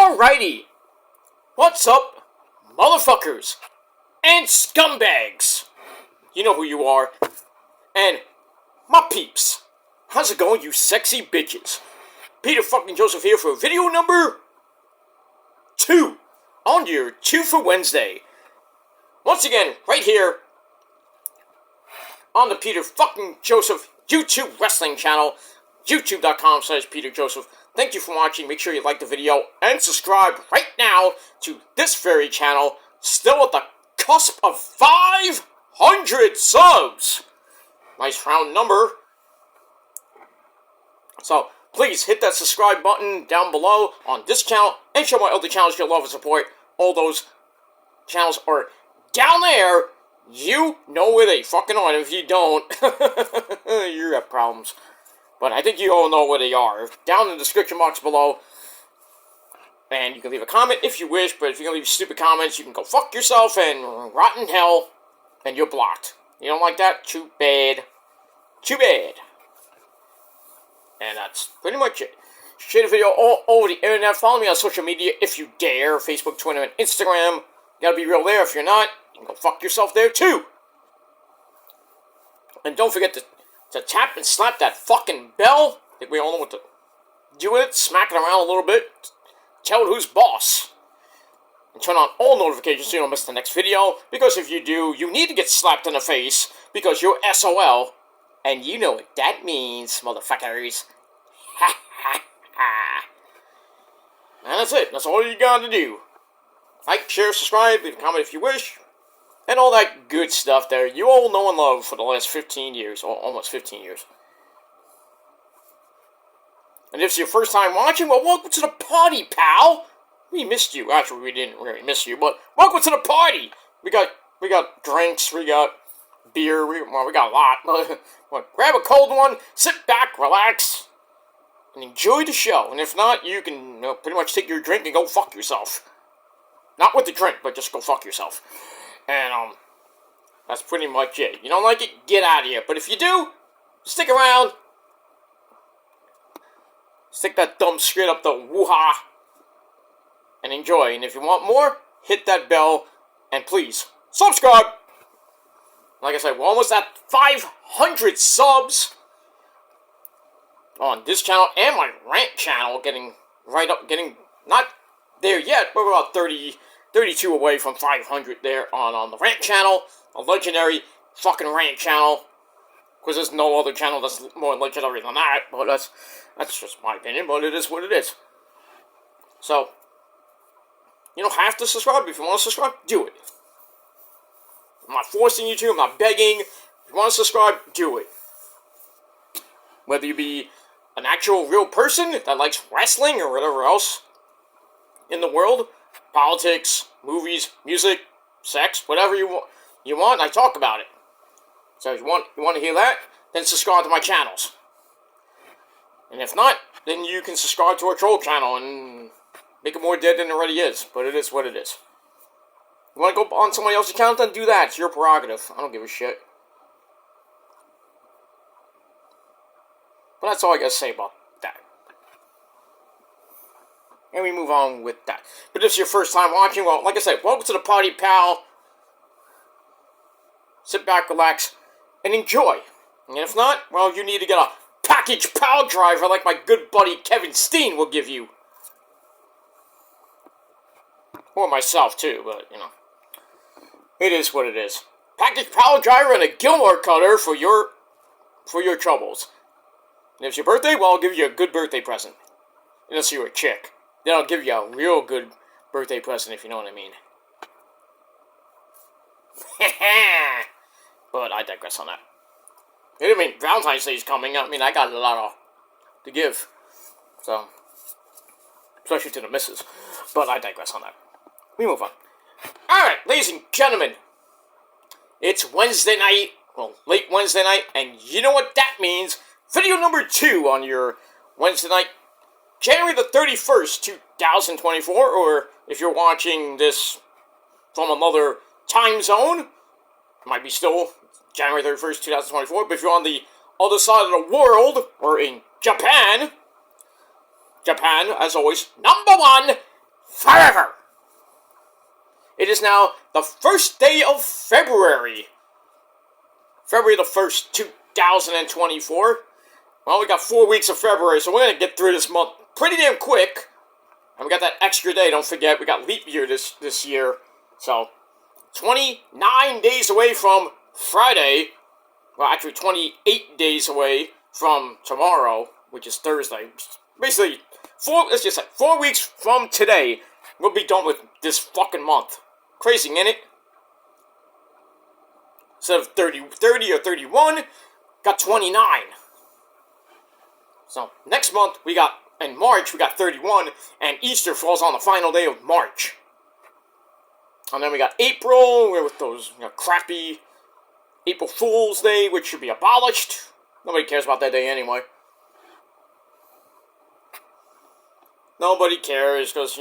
Alrighty, what's up, motherfuckers and scumbags? You know who you are. And my peeps, how's it going, you sexy bitches? Peter fucking Joseph here for video number 2 on your 2 for Wednesday. Once again, right here on the Peter fucking Joseph YouTube wrestling channel, youtube.com/Peter Joseph. Thank you for watching. Make sure you like the video and subscribe right now to this very channel. Still at the cusp of 500 subs. Nice round number. So please hit that subscribe button down below on this channel and show my other channels your love and support. All those channels are down there. You know where they fucking are. If you don't, you have problems. But I think you all know where they are. Down in the description box below. And you can leave a comment if you wish, but if you're going to leave stupid comments, you can go fuck yourself and rot in hell, and you're blocked. You don't like that? Too bad. Too bad. And that's pretty much it. Share the video all over the internet. Follow me on social media if you dare. Facebook, Twitter, and Instagram. You gotta be real there. If you're not, you can go fuck yourself there too. And don't forget to tap and slap that fucking bell. I think we all know what to do with it. Smack it around a little bit. Tell it who's boss. And turn on all notifications so you don't miss the next video. Because if you do, you need to get slapped in the face. Because you're SOL. And you know what that means, motherfuckers. Ha ha ha. And that's it. That's all you gotta do. Like, share, subscribe, leave a comment if you wish. And all that good stuff there you all know and love for the last 15 years, or almost 15 years. And if it's your first time watching, well, welcome to the party, pal! We missed you. Actually, we didn't really miss you, but welcome to the party! We got drinks, we got beer, we got a lot. But grab a cold one, sit back, relax, and enjoy the show. And if not, you can pretty much take your drink and go fuck yourself. Not with the drink, but just go fuck yourself. And, that's pretty much it. You don't like it? Get out of here. But if you do, stick around. Stick that thumb straight up the woo-ha. And enjoy. And if you want more, hit that bell. And please, subscribe. Like I said, we're almost at 500 subs on this channel and my rant channel. Getting not there yet, but we're about 32 away from 500 there on the rant channel, a legendary fucking rant channel. Because there's no other channel that's more legendary than that, but that's just my opinion, but it is what it is. So, you don't have to subscribe. If you want to subscribe, do it. I'm not forcing you to, I'm not begging. If you want to subscribe, do it. Whether you be an actual real person that likes wrestling or whatever else in the world, politics, movies, music, sex, whatever you want, I talk about it. So if you want to hear that, then subscribe to my channels. And if not, then you can subscribe to our troll channel and make it more dead than it already is. But it is what it is. You want to go on somebody else's account, then do that. It's your prerogative. I don't give a shit. But that's all I gotta say about that. And we move on with that. But if it's your first time watching, well, like I said, welcome to the party, pal. Sit back, relax, and enjoy. And if not, well, you need to get a package pal driver like my good buddy Kevin Steen will give you. Or myself, too, but, you know. It is what it is. Package pal driver and a Gilmore cutter for your troubles. And if it's your birthday, well, I'll give you a good birthday present. Unless you're a chick. Then I'll give you a real good birthday present, if you know what I mean. But I digress on that. I mean, Valentine's Day is coming. I mean, I got a lot to give. So, especially to the missus. But I digress on that. We move on. Alright, ladies and gentlemen. It's Wednesday night. Well, late Wednesday night. And you know what that means. Video number 2 on your Wednesday night. January the 31st, 2024. Or if you're watching this from another time zone, it might be still January 31st, 2024. But if you're on the other side of the world, or in Japan, as always, #1 forever. It is now the first day of February. February the 1st, 2024. Well, we got 4 weeks of February, so we're going to get through this month pretty damn quick. And we got that extra day, don't forget, we got leap year this year. So, 29 days away from Friday. Well, actually 28 days away from tomorrow, which is Thursday. Basically, 4 weeks from today, we'll be done with this fucking month. Crazy, ain't it? Instead of 30 or 31, got 29. So, next month, in March, we got 31, and Easter falls on the final day of March. And then we got April, with those crappy April Fool's Day, which should be abolished. Nobody cares about that day anyway. Nobody cares, because,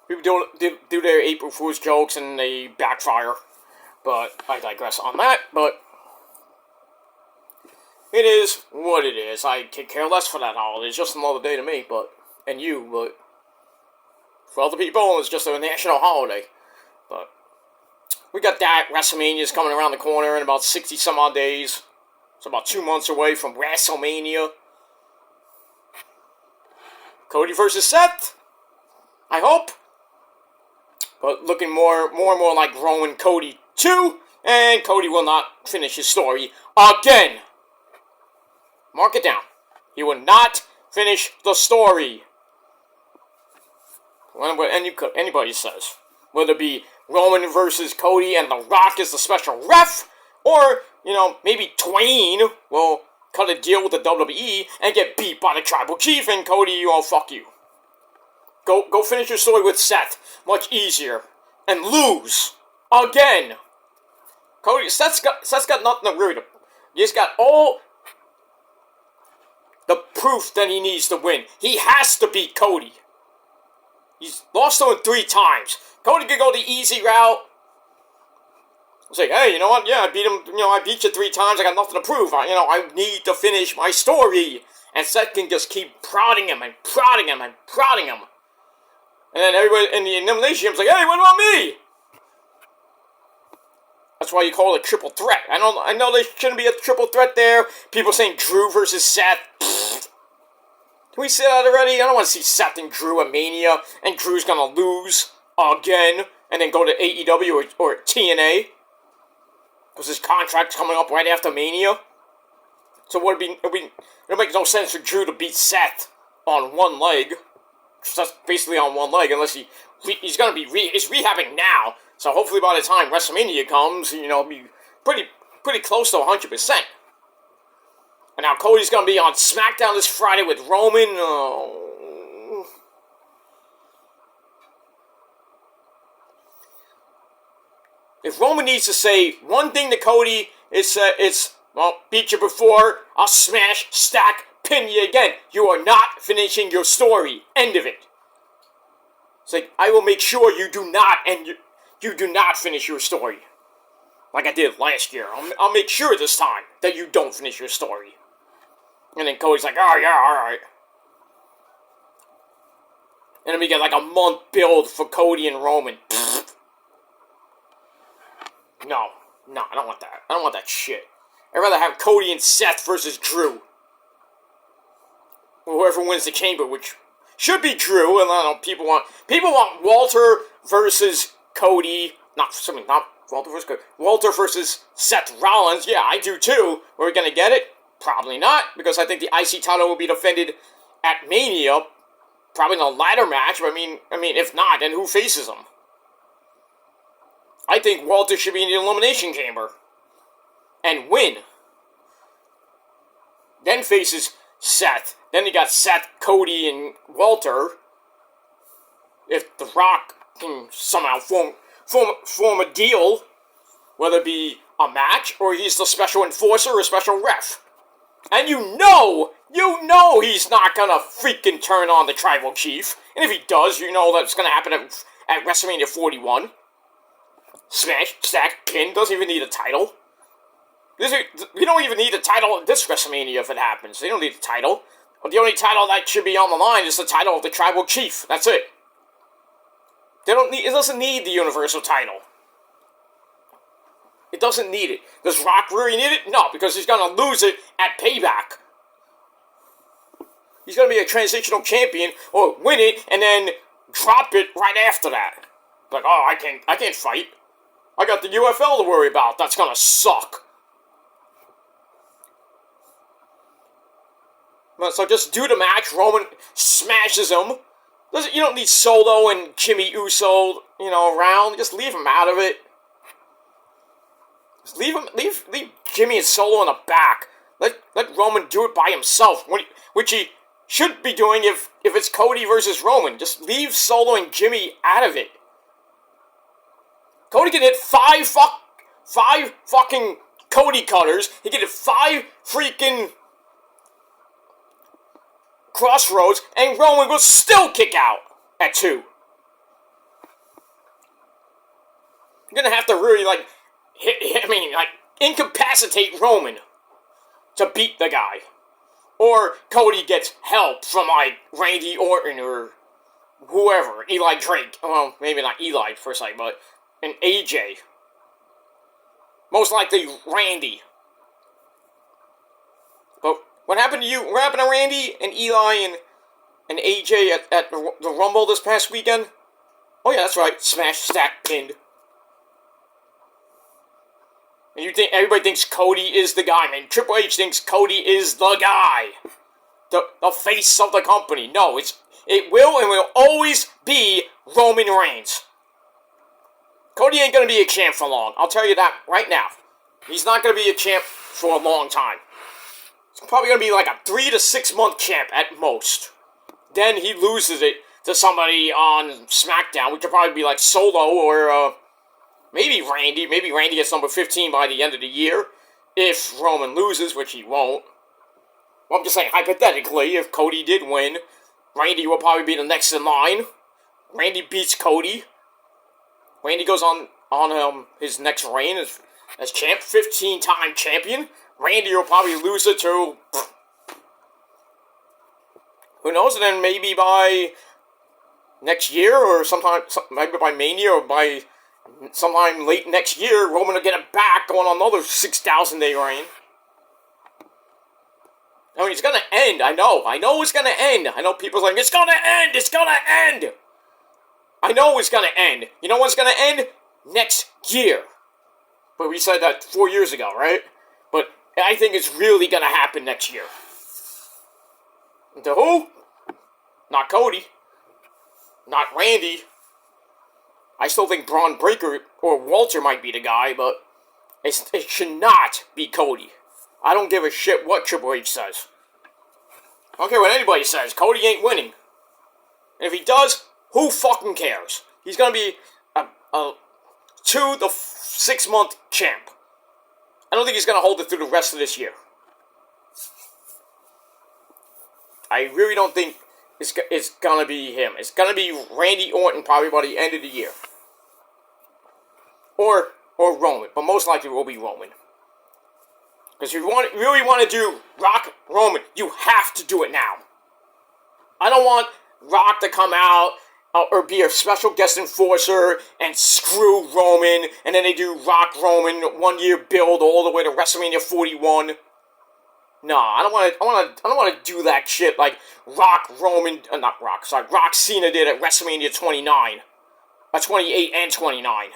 people do their April Fool's jokes and they backfire. But I digress on that. But it is what it is. I could care less for that holiday. It's just another day to me, but for other people, it's just a national holiday. But we got that. WrestleMania's coming around the corner in about 60 some odd days. It's about 2 months away from WrestleMania. Cody versus Seth. I hope. But looking more and more like Roman Cody 2. And Cody will not finish his story again. Mark it down. He will not finish the story. Whatever anybody says. Whether it be Roman versus Cody and The Rock is the special ref. Or, maybe Twain will cut a deal with the WWE and get beat by the Tribal Chief, and Cody, fuck you. Go finish your story with Seth. Much easier. And lose. Again. Seth's got nothing to worry about. He's got all the proof that he needs to win. He has to beat Cody. He's lost to him 3 times. Cody could go the easy route. Say, hey, you know what? Yeah, I beat him. I beat you 3 times. I got nothing to prove. I need to finish my story. And Seth can just keep prodding him and prodding him and prodding him. And then everybody in the elimination game's like, hey, what about me? That's why you call it a triple threat. I know there shouldn't be a triple threat there. People saying Drew versus Seth. Can we say that already? I don't want to see Seth and Drew at Mania, and Drew's gonna lose again, and then go to AEW or TNA. Because his contract's coming up right after Mania. So it'll make no sense for Drew to beat Seth on one leg. That's basically on one leg, unless he's gonna be he's rehabbing now. So hopefully by the time WrestleMania comes, he'll be pretty close to 100%. And now Cody's gonna be on SmackDown this Friday with Roman. Oh. If Roman needs to say one thing to Cody, it's beat you before, I'll smash, stack, pin you again. You are not finishing your story. End of it. It's like, I will make sure you do not finish your story. Like I did last year. I'll make sure this time that you don't finish your story. And then Cody's like, oh yeah, alright. And then we get like a month build for Cody and Roman. No, I don't want that. I don't want that shit. I'd rather have Cody and Seth versus Drew. Whoever wins the chamber, which should be Drew, and I don't know, people want Walter versus Cody. Not Walter versus Cody. Walter versus Seth Rollins. Yeah, I do too. Are we gonna get it? Probably not, because I think the IC title will be defended at Mania. Probably in a ladder match. But I mean, if not, then who faces him? I think Walter should be in the Elimination Chamber and win. Then faces Seth. Then you got Seth, Cody, and Walter. If The Rock can somehow form a deal, whether it be a match or he's the special enforcer or special ref. And you know he's not gonna freaking turn on the Tribal Chief. And if he does, you know that's gonna happen at WrestleMania 41. Smash, stack, pin, doesn't even need a title. We don't even need a title at this WrestleMania if it happens. They don't need a title. But the only title that should be on the line is the title of the Tribal Chief. That's it. It doesn't need the Universal title. It doesn't need it. Does Rock really need it? No, because he's going to lose it at Payback. He's going to be a transitional champion, or win it, and then drop it right after that. Like, oh, I can't fight. I got the UFL to worry about. That's going to suck. So just do the match. Roman smashes him. You don't need Solo and Jimmy Uso, around. Just leave him out of it. Just leave Jimmy and Solo in the back. Let Roman do it by himself, which he should be doing if it's Cody versus Roman. Just leave Solo and Jimmy out of it. Cody can hit five fucking Cody cutters. He can hit 5 freaking crossroads, and Roman will still kick out at 2. You're gonna have to really, incapacitate Roman to beat the guy. Or Cody gets help from, Randy Orton or whoever, Eli Drake. Well, maybe not Eli, per se, but an AJ. Most likely Randy. But what happened to you? What happened to Randy and Eli and AJ at the Rumble this past weekend? Oh yeah, that's right. Smash, stack, pinned. And everybody thinks Cody is the guy, man. Triple H thinks Cody is the guy. The face of the company. No, it will and will always be Roman Reigns. Cody ain't gonna be a champ for long. I'll tell you that right now. He's not gonna be a champ for a long time. He's probably gonna be like a 3 to 6 month champ at most. Then he loses it to somebody on SmackDown, which will probably be like Solo or maybe Randy. Maybe Randy gets number 15 by the end of the year. If Roman loses, which he won't. Well, I'm just saying, hypothetically, if Cody did win, Randy will probably be the next in line. Randy beats Cody. Randy goes on his next reign as champ, 15-time champion. Randy will probably lose it to, who knows, and then maybe by next year, or maybe by Mania, or by sometime late next year, Roman will get it back, going on another 6,000-day reign. I mean, it's gonna end, I know it's gonna end. I know people are like, it's gonna end! I know it's gonna end. You know when it's gonna end? Next year. But we said that 4 years ago, right? But I think it's really gonna happen next year. And to who? Not Cody. Not Randy. I still think Braun Breaker or Walter might be the guy, but it should not be Cody. I don't give a shit what Triple H says. I don't care what anybody says. Cody ain't winning. And if he does, who fucking cares? He's gonna be a 2 to 6 month champ. I don't think he's gonna hold it through the rest of this year. I really don't think it's gonna be him. It's gonna be Randy Orton probably by the end of the year. Or Roman, but most likely it will be Roman. Because if you really want to do Rock Roman, you have to do it now. I don't want Rock to come out or be a special guest enforcer and screw Roman, and then they do Rock Roman 1 year build all the way to WrestleMania 41. No, I don't want to do that shit like Rock Cena did at WrestleMania 29, 28 and 29.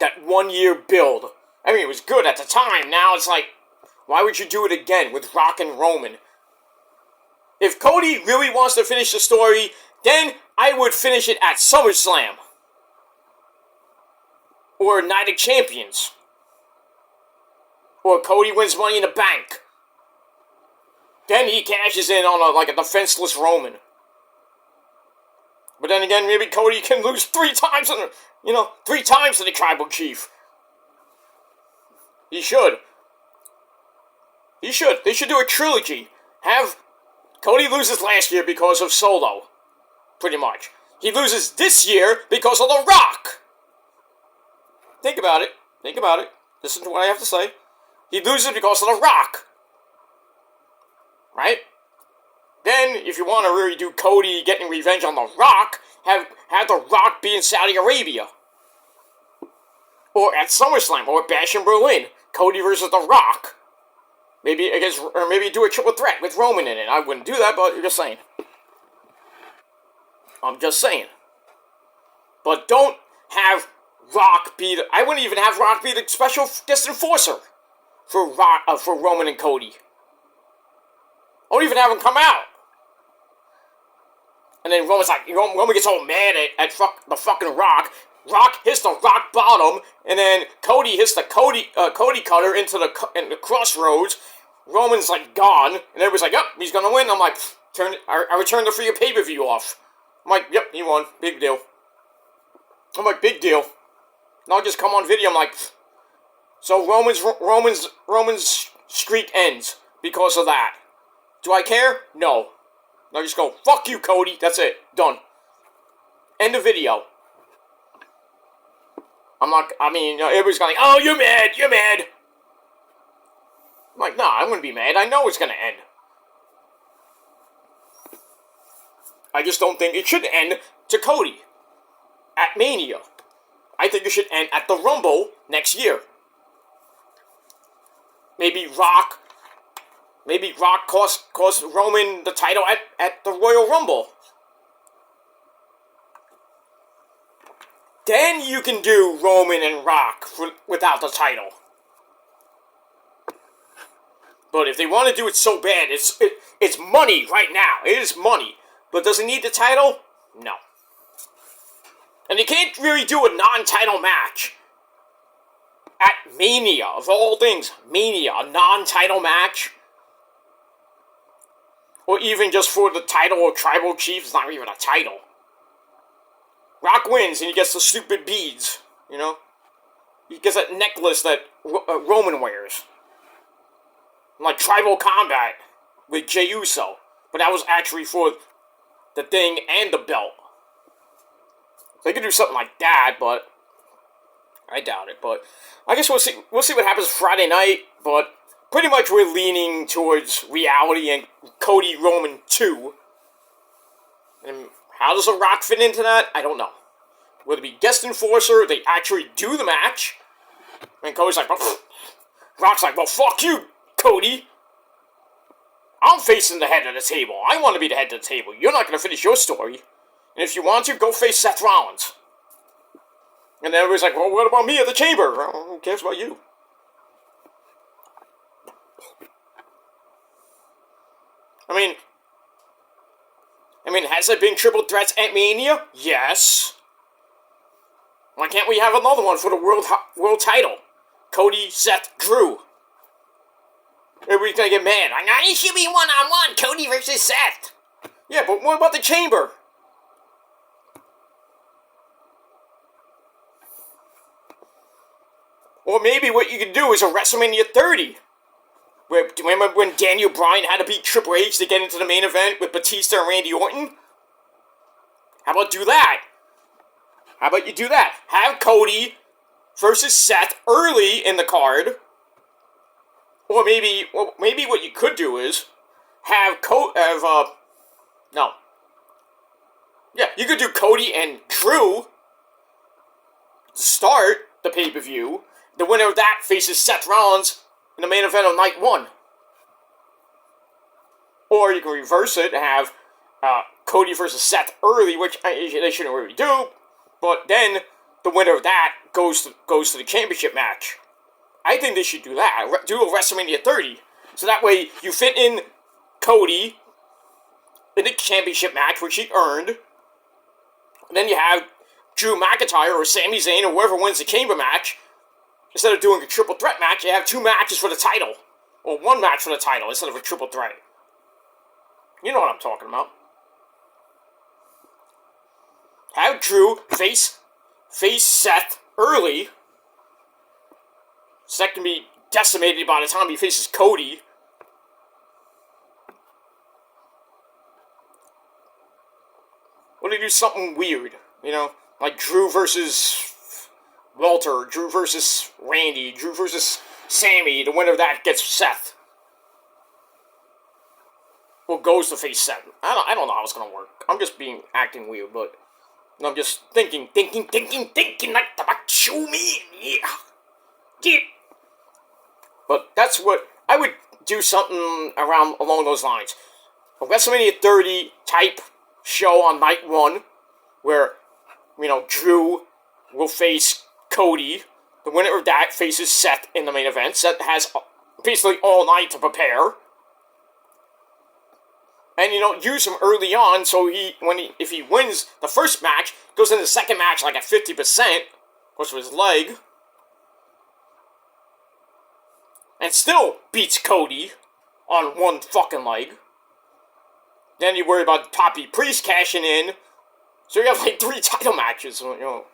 That 1 year build. I mean, it was good at the time. Now it's like, why would you do it again with Rock and Roman? If Cody really wants to finish the story, then I would finish it at SummerSlam. Or Night of Champions. Or Cody wins Money in the Bank. Then he cashes in on a defenseless Roman. But then again, maybe Cody can lose 3 times 3 times to the Tribal Chief. He should. They should do a trilogy. Have Cody loses last year because of Solo. Pretty much. He loses this year because of The Rock. Think about it. Listen to what I have to say. He loses because of The Rock. right? Then, if you want to really do Cody getting revenge on The Rock, have The Rock be in Saudi Arabia. Or at SummerSlam, or Bash in Berlin. Cody versus The Rock. Maybe do a triple threat with Roman in it. I wouldn't do that, but you're just saying. I'm just saying. But don't have Rock be the... I wouldn't even have Rock be the special guest enforcer for Roman and Cody. I wouldn't even have him come out. And then Roman gets all mad at the fucking Rock. Rock hits the Rock bottom, and then Cody hits the Cody cutter into the crossroads. Roman's like gone, and everybody's like, "Yep, he's gonna win." I'm like, I returned the free pay-per-view off. I'm like, "Yep, he won. Big deal." I'm like, "Big deal." And I'll just come on video. I'm like, so Roman's streak ends because of that. Do I care? No. I just go, "Fuck you, Cody." That's it. Done. End of video. Everybody's going, "Oh, you're mad. You're mad." I'm like, nah, I'm going to be mad. I know it's going to end. I just don't think it should end to Cody at Mania. I think it should end at the Rumble next year. Maybe Rock cost Roman the title at the Royal Rumble. Then you can do Roman and Rock without the title. But if they want to do it so bad, it's money right now. It is money. But does it need the title? No. And you can't really do a non-title match at Mania, of all things. Mania, a non-title match. Or even just for the title of Tribal Chief. It's not even a title. Rock wins and he gets the stupid beads, you know? He gets that necklace that Roman wears. Like Tribal Combat with Jey Uso. But that was actually for the thing and the belt. They could do something like that, but I doubt it. But I guess we'll see what happens Friday night. But pretty much we're leaning towards reality and Cody Roman 2. And how does The Rock fit into that? I don't know. Will it be guest enforcer? They actually do the match. And Cody's like, Rock's like, well, fuck you, Cody. I'm facing the head of the table. I want to be the head of the table. You're not going to finish your story. And if you want to, go face Seth Rollins. And then everybody's like, well, what about me at the Chamber? Well, who cares about you? I mean, has there been triple threats at Mania? Yes. Why can't we have another one for the world title? Cody, Seth, Drew. Everybody's gonna get mad. It should be one-on-one, Cody versus Seth. Yeah, but what about the Chamber? Or maybe what you could do is a WrestleMania 30. Remember when Daniel Bryan had to beat Triple H to get into the main event with Batista and Randy Orton? How about do that? How about you do that? Have Cody versus Seth early in the card. Or maybe what you could do is you could do Cody and Drew to start the pay-per-view. The winner of that faces Seth Rollins in the main event of night 1. Or you can reverse it and have Cody versus Seth early, which they shouldn't really do. But then the winner of that goes to the championship match. I think they should do that. Do a WrestleMania 30. So that way you fit in Cody in the championship match, which he earned. And then you have Drew McIntyre or Sami Zayn or whoever wins the Chamber match. Instead of doing a triple threat match, you have 2 matches for the title. Or 1 match for the title instead of a triple threat. You know what I'm talking about. Have Drew face Seth early. Seth can be decimated by the time he faces Cody. Or they do something weird, you know? Like Drew versus Walter, Drew versus Randy, Drew versus Sammy. The winner of that gets Seth. goes to face Seth. I don't know how it's gonna work. I'm just acting weird, but I'm just thinking like the Macho Man, yeah. But that's what I would do, something along those lines. A WrestleMania 30 type show on night 1, where Drew will face Cody. The winner of that faces Seth in the main event. Seth has basically all night to prepare. And, use him early on, so if he wins the first match, goes into the second match like at 50%, of course with his leg, and still beats Cody on one fucking leg. Then you worry about Poppy Priest cashing in, so you have like 3 title matches, well,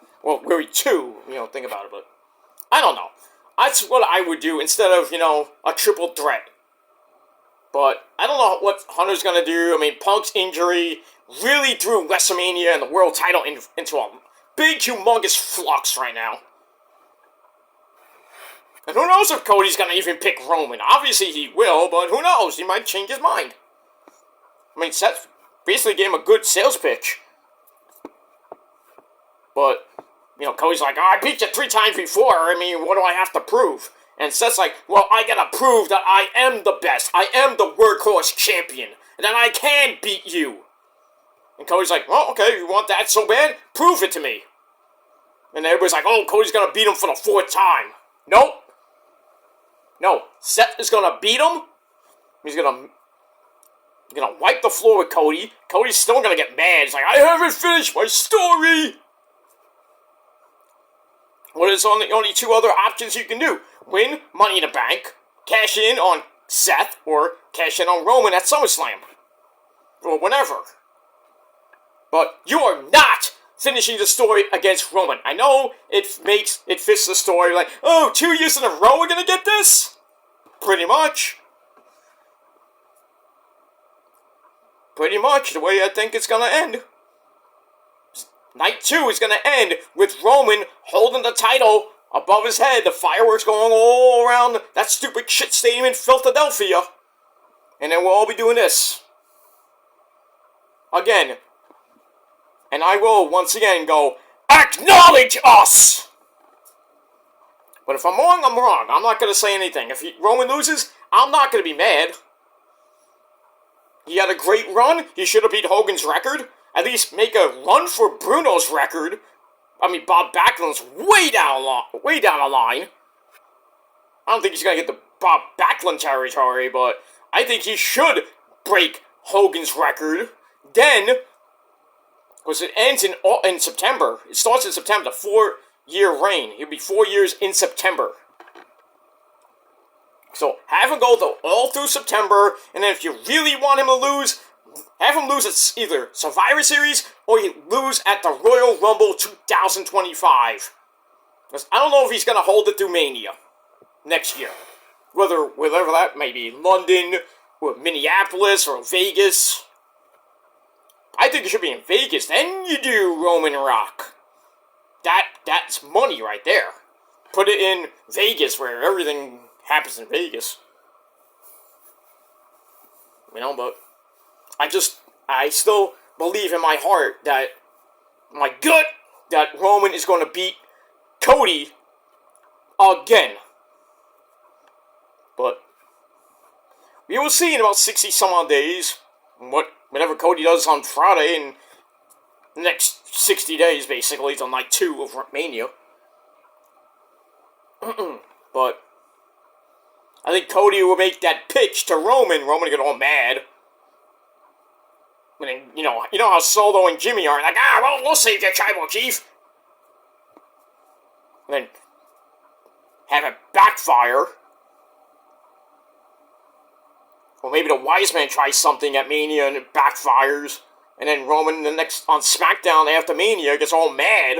really 2, think about it, but I don't know. That's what I would do instead of, a triple threat. But I don't know what Hunter's going to do. I mean, Punk's injury really threw WrestleMania and the world title into a big, humongous flux right now. And who knows if Cody's going to even pick Roman. Obviously he will, but who knows? He might change his mind. I mean, Seth basically gave him a good sales pitch. But, Cody's like, I beat you 3 times before. I mean, what do I have to prove? And Seth's like, well, I gotta prove that I am the best. I am the workhorse champion. And that I can beat you. And Cody's like, well, okay, you want that so bad? Prove it to me. And everybody's like, oh, Cody's gonna beat him for the 4th time. Nope. No, Seth is gonna beat him. He's gonna wipe the floor with Cody. Cody's still gonna get mad. He's like, I haven't finished my story. What is the only 2 other options you can do? Win Money in the Bank, cash in on Seth, or cash in on Roman at SummerSlam. Or whatever. But you are not finishing the story against Roman. I know it fits the story like, oh, 2 years in a row we're gonna get this? Pretty much. Pretty much the way I think it's gonna end. Night 2 is gonna end with Roman holding the title above his head, the fireworks going all around that stupid shit stadium in Philadelphia. And then we'll all be doing this. Again. And I will once again go, acknowledge us! But if I'm wrong, I'm wrong. I'm not going to say anything. If Roman loses, I'm not going to be mad. He had a great run. He should have beat Hogan's record. At least make a run for Bruno's record. I mean, Bob Backlund's way down the line. I don't think he's going to get the Bob Backlund territory, but I think he should break Hogan's record. Then, because it ends in September. It starts in September, the 4-year reign. He'll be 4 years in September. So, have him go all through September, and then if you really want him to lose, have him lose at either Survivor Series or he lose at the Royal Rumble 2025. Because I don't know if he's going to hold it through Mania next year. Whether that may be London or Minneapolis or Vegas. I think it should be in Vegas. Then you do Roman Rock. That's money right there. Put it in Vegas where everything happens in Vegas. But I still believe in my heart that, my gut, that Roman is going to beat Cody again. But we will see in about 60 some odd days whatever Cody does on Friday in the next 60 days, basically, till night 2 of Mania. But I think Cody will make that pitch to Roman. Roman will get all mad. And then, you know how Solo and Jimmy are, like, well, we'll save your tribal chief. And then have it backfire. Or maybe the Wise Man tries something at Mania and it backfires. And then Roman, on SmackDown after Mania, gets all mad.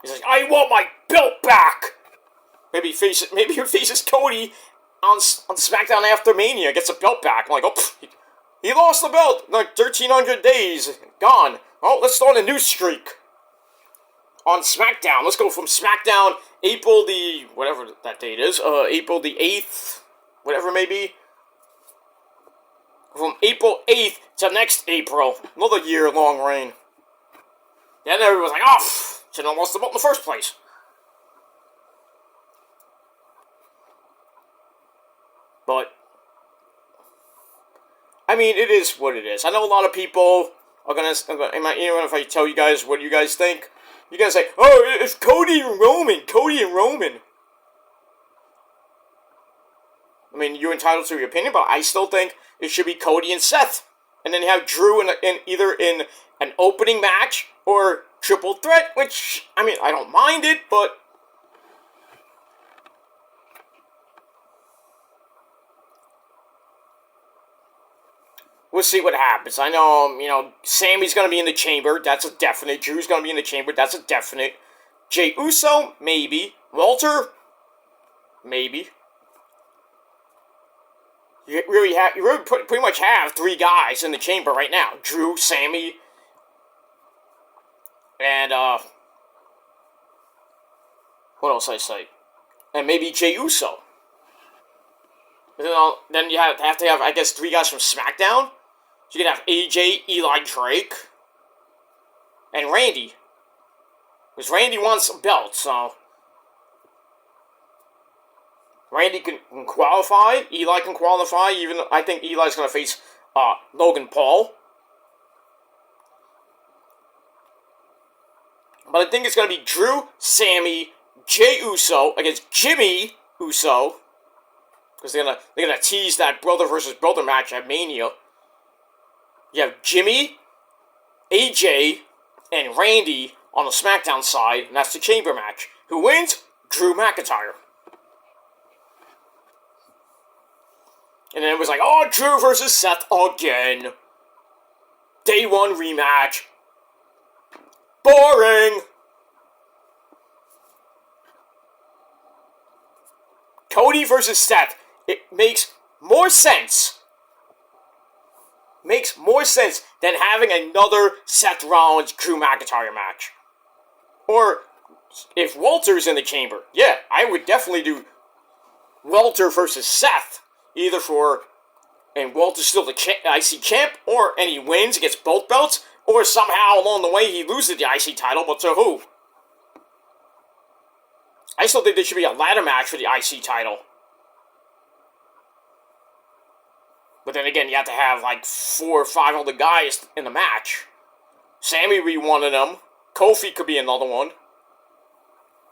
He's like, I want my belt back! Maybe he faces Cody on SmackDown after Mania, gets the belt back. I'm like, oh, he lost the belt, like 1,300 days, gone. Oh, let's start a new streak. On SmackDown, let's go from SmackDown, April the, whatever that date is, April the 8th, whatever it may be, from April 8th to next April. Another year-long reign. Then everybody was like, oh, shouldn't have lost the belt in the first place. But, I mean, it is what it is. I know a lot of people are gonna, even if I tell you guys what you guys think, you guys say, oh, it's Cody and Roman. Cody and Roman. I mean, you're entitled to your opinion, but I still think it should be Cody and Seth. And then you have Drew in either in an opening match or triple threat, which, I mean, I don't mind it, but we'll see what happens. I know, Sammy's going to be in the chamber. That's a definite. Drew's going to be in the chamber. That's a definite. Jey Uso, maybe. Walter, maybe. You really pretty much have 3 guys in the chamber right now. Drew, Sammy, and, what else I say? And maybe Jey Uso. Then you have to have, I guess, 3 guys from SmackDown. So you can have AJ, Eli Drake, and Randy. Because Randy wants a belt, so Randy can qualify. Eli can qualify. Even I think Eli's going to face Logan Paul. But I think it's going to be Drew, Sammy, Jey Uso against Jimmy Uso. Because they're gonna tease that brother versus brother match at Mania. You have Jimmy, AJ, and Randy on the SmackDown side, and that's the chamber match. Who wins? Drew McIntyre. And then it was like, oh, Drew versus Seth again. Day 1 rematch. Boring. Cody versus Seth. It makes more sense. Makes more sense than having another Seth Rollins Drew McIntyre match. Or if Walter's in the chamber, yeah, I would definitely do Walter versus Seth. Either for, and Walter's still the IC champ, or and he wins, gets both belts, or somehow along the way he loses the IC title, but to who? I still think there should be a ladder match for the IC title. But then again, you have to have like 4 or 5 other guys in the match. Sammy would be one of them. Kofi could be another one.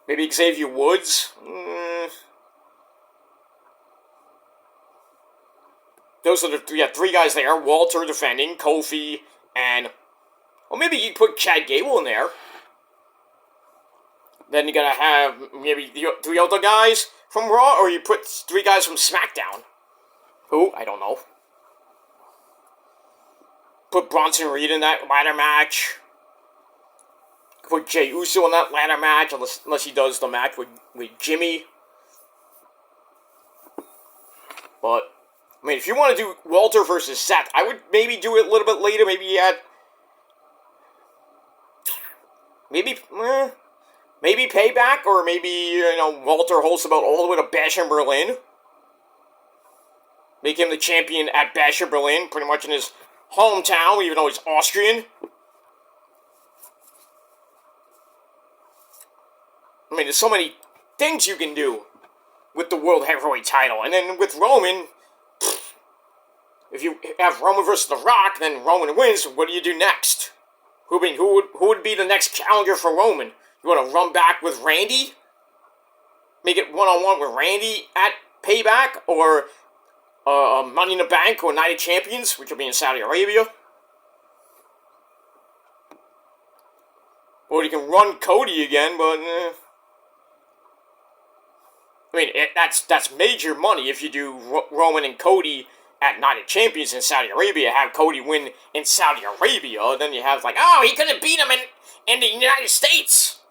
Maybe Xavier Woods. Those are the 3 guys there. Walter defending, Kofi, and... Well, maybe you put Chad Gable in there. Then you gotta have maybe 3 other guys from Raw, or you put 3 guys from SmackDown. Who? I don't know. Put Bronson Reed in that ladder match. Put Jey Uso in that ladder match, unless he does the match with Jimmy. But, I mean, if you want to do Walter versus Seth, I would maybe do it a little bit later. Maybe you had... Maybe Payback, or maybe, Walter holds the belt all the way to Bash in Berlin. Make him the champion at Bash in Berlin, pretty much in his hometown, even though he's Austrian. I mean, there's so many things you can do with the World Heavyweight title. And then with Roman, if you have Roman versus The Rock, then Roman wins, what do you do next? Who would be the next challenger for Roman? You want to run back with Randy? Make it one-on-one with Randy at Payback? Or Money in the Bank or Night of Champions, which will be in Saudi Arabia? Or you can run Cody again, but... I mean, that's major money if you do Roman and Cody at Night of Champions in Saudi Arabia. Have Cody win in Saudi Arabia. Then you have like, oh, he couldn't beat him in the United States.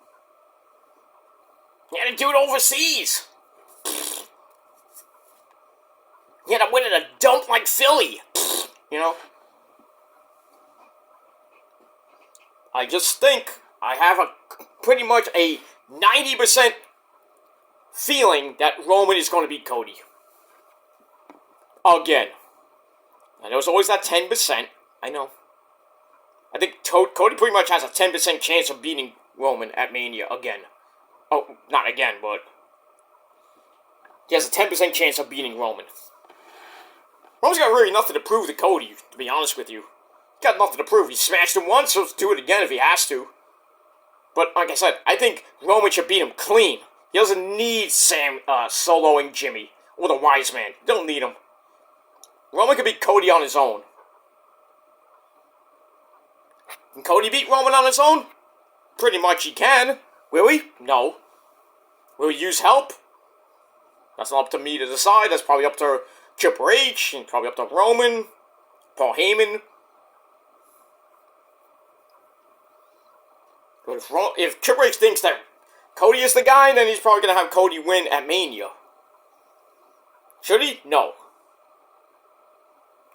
He had to do it overseas. He had to win in a dump like Philly. I just think I have pretty much a 90% feeling that Roman is going to beat Cody. Again. And there was always that 10%. I know. I think Cody pretty much has a 10% chance of beating Roman at Mania again. Oh, not again, but he has a 10% chance of beating Roman. Roman's got really nothing to prove to Cody, to be honest with you. He's got nothing to prove. He smashed him once, so let's do it again if he has to. But like I said, I think Roman should beat him clean. He doesn't need Sam soloing Jimmy or the Wise Man. He don't need him. Roman can beat Cody on his own. Can Cody beat Roman on his own? Pretty much he can. Will he? No. Will he use help? That's not up to me to decide. That's probably up to Triple H, and probably up to Roman, Paul Heyman. But if Triple H thinks that Cody is the guy, then he's probably going to have Cody win at Mania. Should he? No.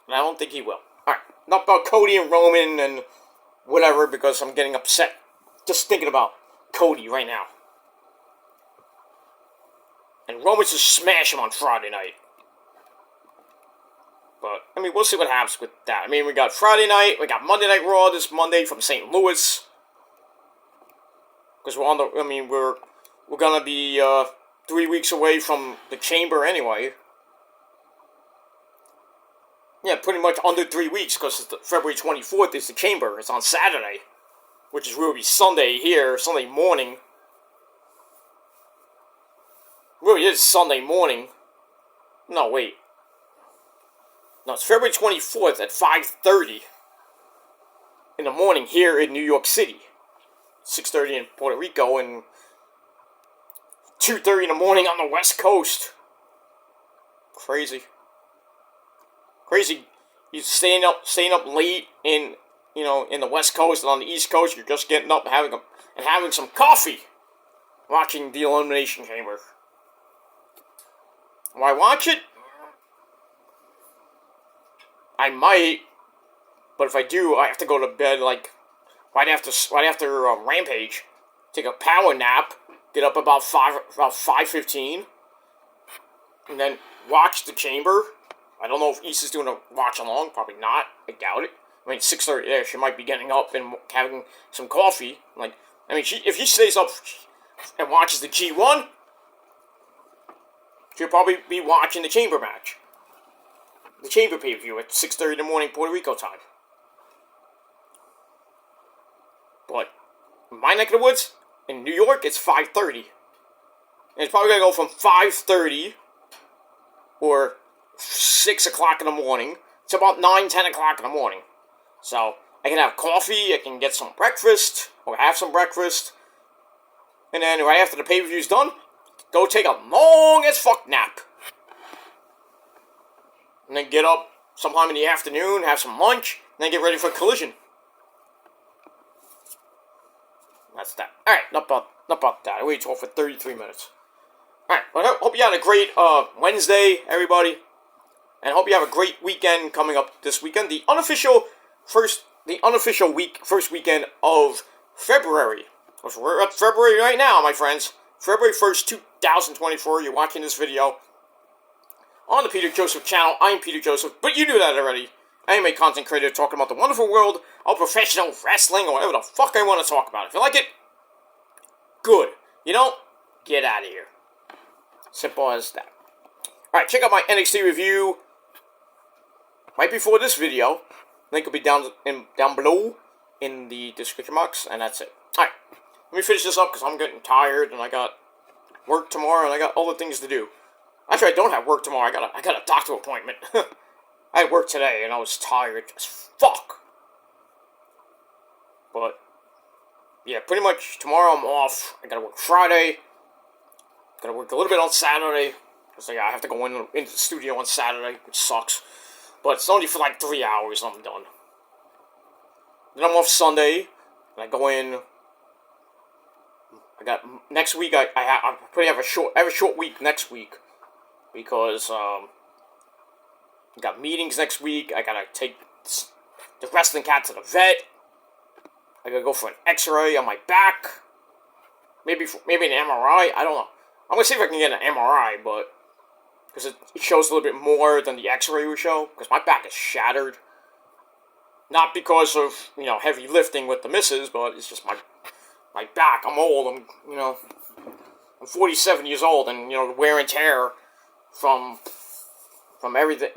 And I don't think he will. Alright, not about Cody and Roman and whatever, because I'm getting upset just thinking about Cody right now. And Roman's just smash him on Friday night. But, I mean, we'll see what happens with that. I mean, we got Friday night, we got Monday Night Raw this Monday from St. Louis. Because we're gonna be 3 weeks away from the Chamber anyway. Yeah, pretty much under 3 weeks, because February 24th is the Chamber. It's on Saturday, which is really Sunday here, Sunday morning. Really is Sunday morning. No, wait. No, it's February 24th at 5:30 in the morning here in New York City. 6:30 in Puerto Rico, and 2:30 in the morning on the West Coast. Crazy. Crazy. You're staying up late in the West Coast, and on the East Coast you're just getting up and having some coffee, watching the Elimination Chamber. Will I watch it? I might, but if I do, I have to go to bed like right after Rampage. Take a power nap, get up about 5:15, and then watch the Chamber. I don't know if Issa's doing a watch along. Probably not. I doubt it. I mean, 6:30 there. She might be getting up and having some coffee. If she stays up and watches the G1, she'll probably be watching the Chamber match. The Chamber pay-per-view at 6:30 in the morning Puerto Rico time. But in my neck of the woods, in New York, it's 5:30. And it's probably going to go from 5:30 or 6 o'clock in the morning to about 9, 10 o'clock in the morning. So I can have coffee, I can get some breakfast, or have some breakfast. And then right after the pay-per-view's done, go take a long as fuck nap. And then get up sometime in the afternoon, have some lunch, and then get ready for Collision. That's that. Alright, not about that. I waited for 33 minutes. Alright, well, I hope you had a great Wednesday, everybody. And I hope you have a great weekend coming up this weekend. The unofficial first weekend of February. We're at February right now, my friends. February 1st, 2024. You're watching this video on the Peter Joseph channel. I'm Peter Joseph, but you knew that already. I am a content creator talking about the wonderful world of professional wrestling, or whatever the fuck I want to talk about. If you like it, good. You don't, get out of here. Simple as that. Alright, check out my NXT review right before this video. Link will be down below in the description box, and that's it. Alright, let me finish this up because I'm getting tired, and I got work tomorrow, and I got other things to do. Actually, I don't have work tomorrow. I got a doctor appointment. I had work today, and I was tired as fuck. But yeah, pretty much tomorrow I'm off. I gotta work Friday. Gotta work a little bit on Saturday. Because I have to go into the studio on Saturday, which sucks. But it's only for like 3 hours and I'm done. Then I'm off Sunday. And I go in. I got next week. I pretty have a short week next week. Because I got meetings next week. I gotta take the wrestling cat to the vet. I gotta go for an X-ray on my back. Maybe an MRI. I don't know. I'm gonna see if I can get an MRI, but because it shows a little bit more than the X-ray would show. Because my back is shattered, not because of heavy lifting with the misses, but it's just my back. I'm old. I'm 47 years old, and the wear and tear from everything,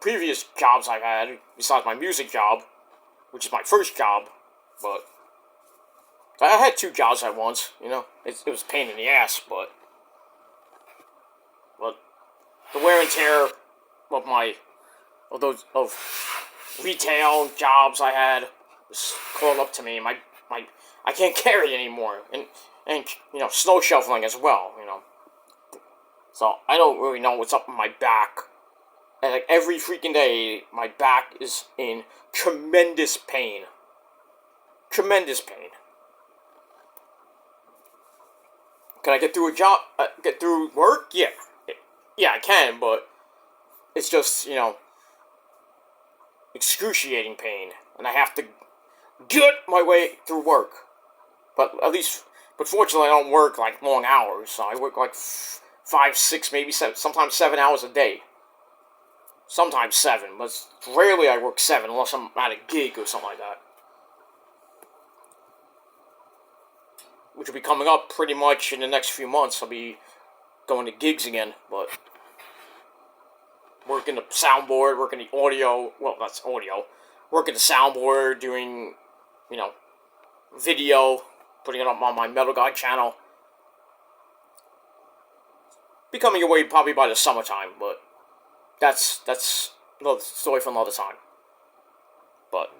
previous jobs I've had, besides my music job, which is my first job, but I had 2 jobs at once, it was a pain in the ass, but the wear and tear of retail jobs I had was caught up to me. I can't carry anymore, and snow shoveling as well, So I don't really know what's up with my back. And like every freaking day, my back is in tremendous pain. Tremendous pain. Can I get through a job? Get through work? Yeah. Yeah, I can, but it's just, excruciating pain. And I have to get my way through work. But fortunately I don't work like long hours. So I work like 5, 6, maybe 7, sometimes 7 hours a day. Sometimes 7, but rarely I work 7 unless I'm at a gig or something like that. Which will be coming up pretty much in the next few months. I'll be going to gigs again, but working the soundboard, working the audio, well, that's audio, working the soundboard, doing, video, putting it up on my Metal God channel. Be coming away probably by the summertime, but that's another story for another time. But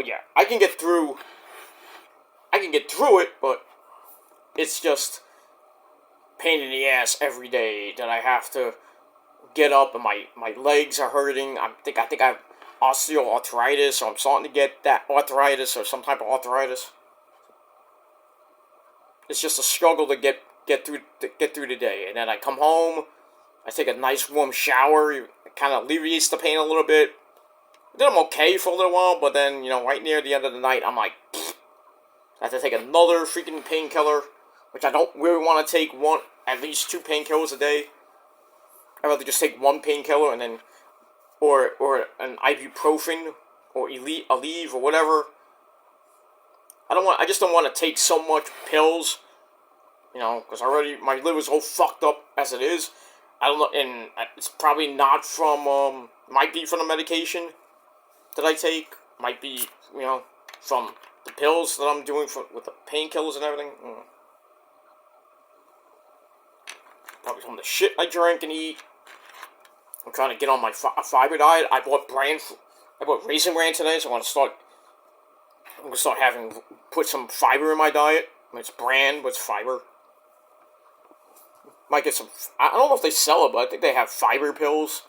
yeah, I can get through it, but it's just pain in the ass every day that I have to get up and my legs are hurting. I think I have osteoarthritis, or I'm starting to get that arthritis or some type of arthritis. It's just a struggle to get through the day, and then I come home, I take a nice warm shower. It kind of alleviates the pain a little bit. Then I'm okay for a little while, but then right near the end of the night, I'm like, I have to take another freaking painkiller, which I don't really want to take at least 2 painkillers a day. I'd rather just take 1 painkiller and then, or an ibuprofen, or Aleve, or whatever. I just don't want to take so much pills, because already my liver's all fucked up as it is. I don't know, and it's probably not from, might be from the medication that I take, might be, from the pills that I'm doing with the painkillers and everything. Probably from the shit I drink and eat. I'm trying to get on my fiber diet. I bought Raisin Bran today, so I'm gonna start put some fiber in my diet. It's bran, but it's fiber. Might get some, I don't know if they sell it, but I think they have fiber pills.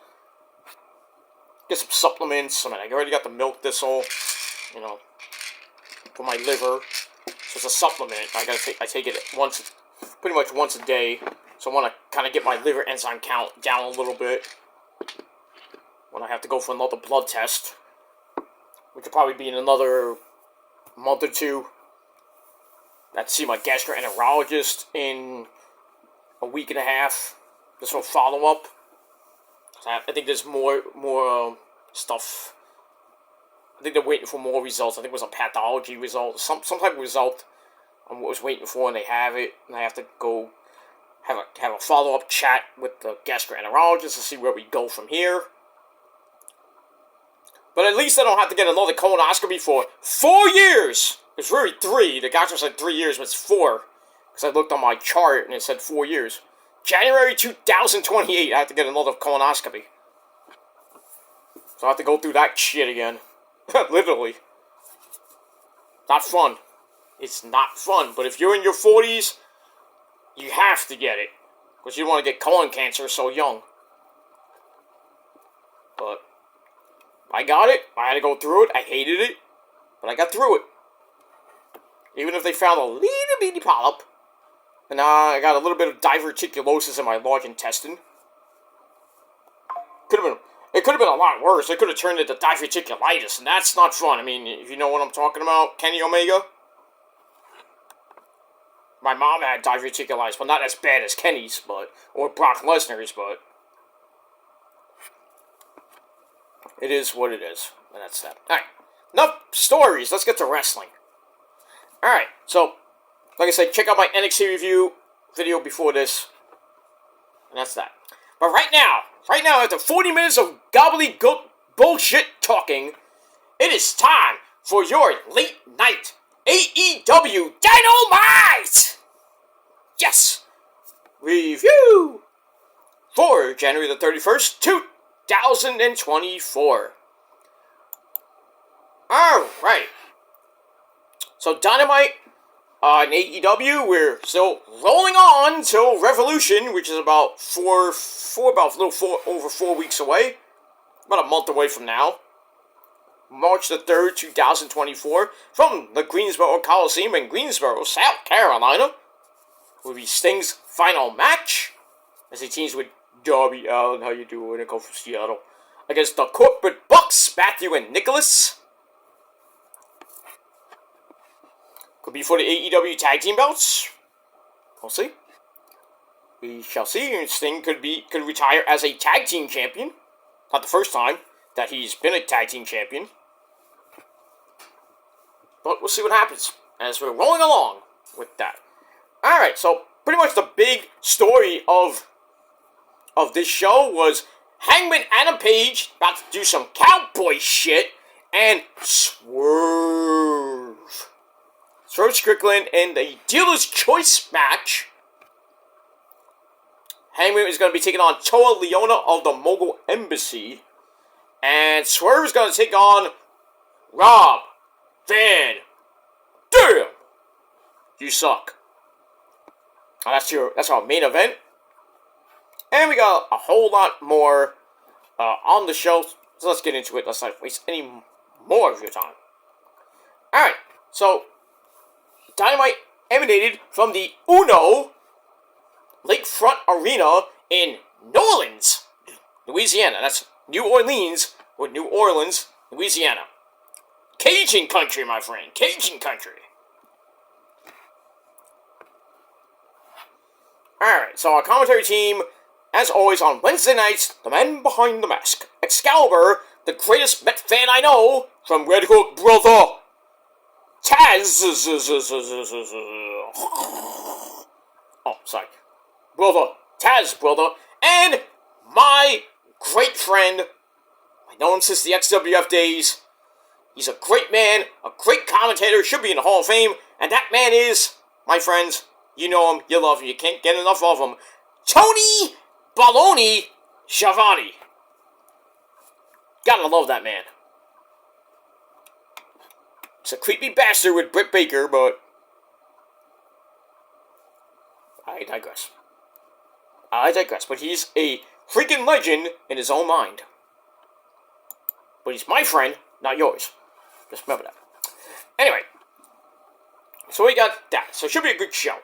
Get some supplements. I already got the milk thistle, for my liver. So it's a supplement. I take it pretty much once a day. So I want to kind of get my liver enzyme count down a little bit when I have to go for another blood test, which will probably be in another month or 2. I have to see my gastroenterologist in a week and a half. This will follow up. I think there's more stuff. I think they're waiting for more results. I think it was a pathology result, some type of result I was waiting for, and they have it. And I have to go have a follow-up chat with the gastroenterologist to see where we go from here. But at least I don't have to get another colonoscopy for 4 years. It's really 3. The doctor said 3 years, but it's 4. Because I looked on my chart and it said 4 years. January 2028, I have to get another colonoscopy. So I have to go through that shit again. Literally. Not fun. It's not fun. But if you're in your 40s, you have to get it. Because you don't want to get colon cancer so young. But I got it. I had to go through it. I hated it. But I got through it. Even if they found a little bitty polyp. And I got a little bit of diverticulosis in my large intestine. It could have been a lot worse. It could have turned into diverticulitis, and that's not fun. I mean, if you know what I'm talking about, Kenny Omega. My mom had diverticulitis, but not as bad as Kenny's, or Brock Lesnar's, but it is what it is, and that's that. Alright, enough stories, let's get to wrestling. Alright, so, like I said, check out my NXT review video before this, and that's that. But right now, after 40 minutes of gobbledygook bullshit talking, it is time for your late night AEW Dynamite! Yes! Review! For January the 31st, 2024. Alright. So Dynamite in AEW, we're still rolling on till Revolution, which is about over 4 weeks away. About a month away from now. March the 3rd, 2024, from the Greensboro Coliseum in Greensboro, South Carolina, will be Sting's final match, as he teams with Darby Allin, how you doing, I come from Seattle, against the Corporate Bucks, Matthew and Nicholas. Could be for the AEW Tag Team belts. We'll see. We shall see. Sting could retire as a Tag Team Champion. Not the first time that he's been a Tag Team Champion. But we'll see what happens as we're rolling along with that. Alright, so pretty much the big story of this show was Hangman Adam Page about to do some cowboy shit and Swerve Strickland in the Dealer's Choice match. Hangman is going to be taking on Toa Leona of the Mogul Embassy. And Swerve is going to take on Rob Van Dam. You suck. That's our main event. And we got a whole lot more on the show. So let's get into it. Let's not waste any more of your time. Alright, so Dynamite emanated from the Uno Lakefront Arena in New Orleans, Louisiana. That's New Orleans, or New Orleans, Louisiana. Cajun country, my friend. Cajun country. Alright, so our commentary team, as always, on Wednesday nights, the man behind the mask, Excalibur, the greatest Met fan I know, from Red Hook Brother, Taz, oh, sorry, Brother, Taz Brother, and my great friend, I know him since the XWF days. He's a great man, a great commentator, should be in the Hall of Fame, and that man is, my friends, you know him, you love him, you can't get enough of him, Tony Baloney Schiavone. Gotta love that man. He's a creepy bastard with Britt Baker, but I digress. But he's a freaking legend in his own mind. But he's my friend, not yours. Just remember that. Anyway, so we got that. So it should be a good show.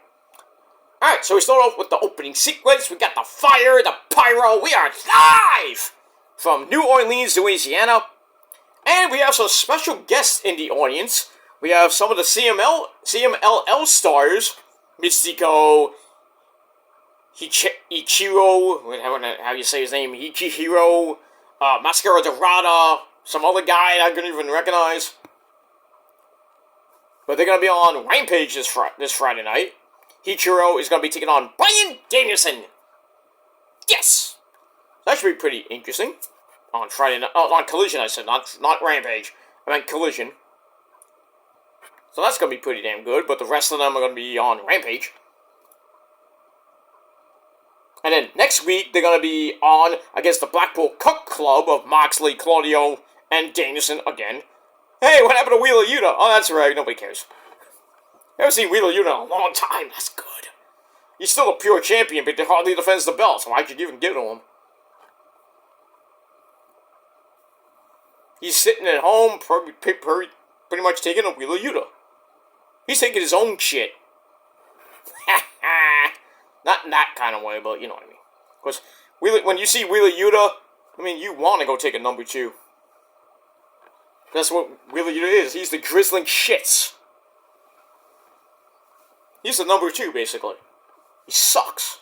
Alright, so we start off with the opening sequence. We got the fire, the pyro. We are live from New Orleans, Louisiana. And we have some special guests in the audience. We have some of the CMLL stars. Mystico, Ichiro, how you say his name, Ichihiro, Mascara Dorada, some other guy I couldn't even recognize. But they're going to be on Rampage this Friday night. Ichiro is going to be taking on Bryan Danielson. Yes! That should be pretty interesting. On Friday night, on Collision I said, not Rampage. I meant Collision. So that's going to be pretty damn good, but the rest of them are going to be on Rampage. And then next week, they're going to be on against the Blackpool Cup Club of Moxley, Claudio, and Danielson again. Hey, what happened to Wheeler Yuta? Oh, that's right, nobody cares. I haven't seen Wheeler Yuta in a long time, that's good. He's still a pure champion, but he hardly defends the belt, so I could even give it to him. He's sitting at home, pretty much taking a Wheeler Yuta. He's taking his own shit. Not in that kind of way, but you know what I mean. Because when you see Wheeler Yuta, I mean, you want to go take a number 2. That's what Wheeler Yuta is. He's the grizzling shits. He's the number 2, basically. He sucks.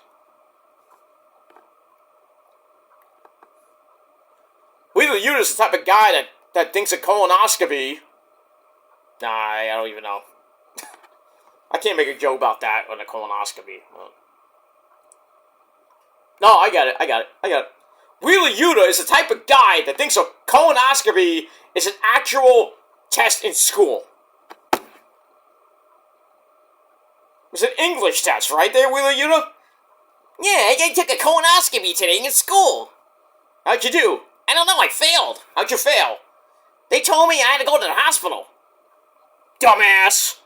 Wheeler Yuta's the type of guy that thinks a colonoscopy... Nah, I don't even know. I can't make a joke about that on a colonoscopy. No, I got it. Wheeler Yuta is the type of guy that thinks a colonoscopy is an actual test in school. It's an English test, right there, Wheeler Yuta? Yeah, I took a colonoscopy today in school. How'd you do? I don't know, I failed. How'd you fail? They told me I had to go to the hospital. Dumbass!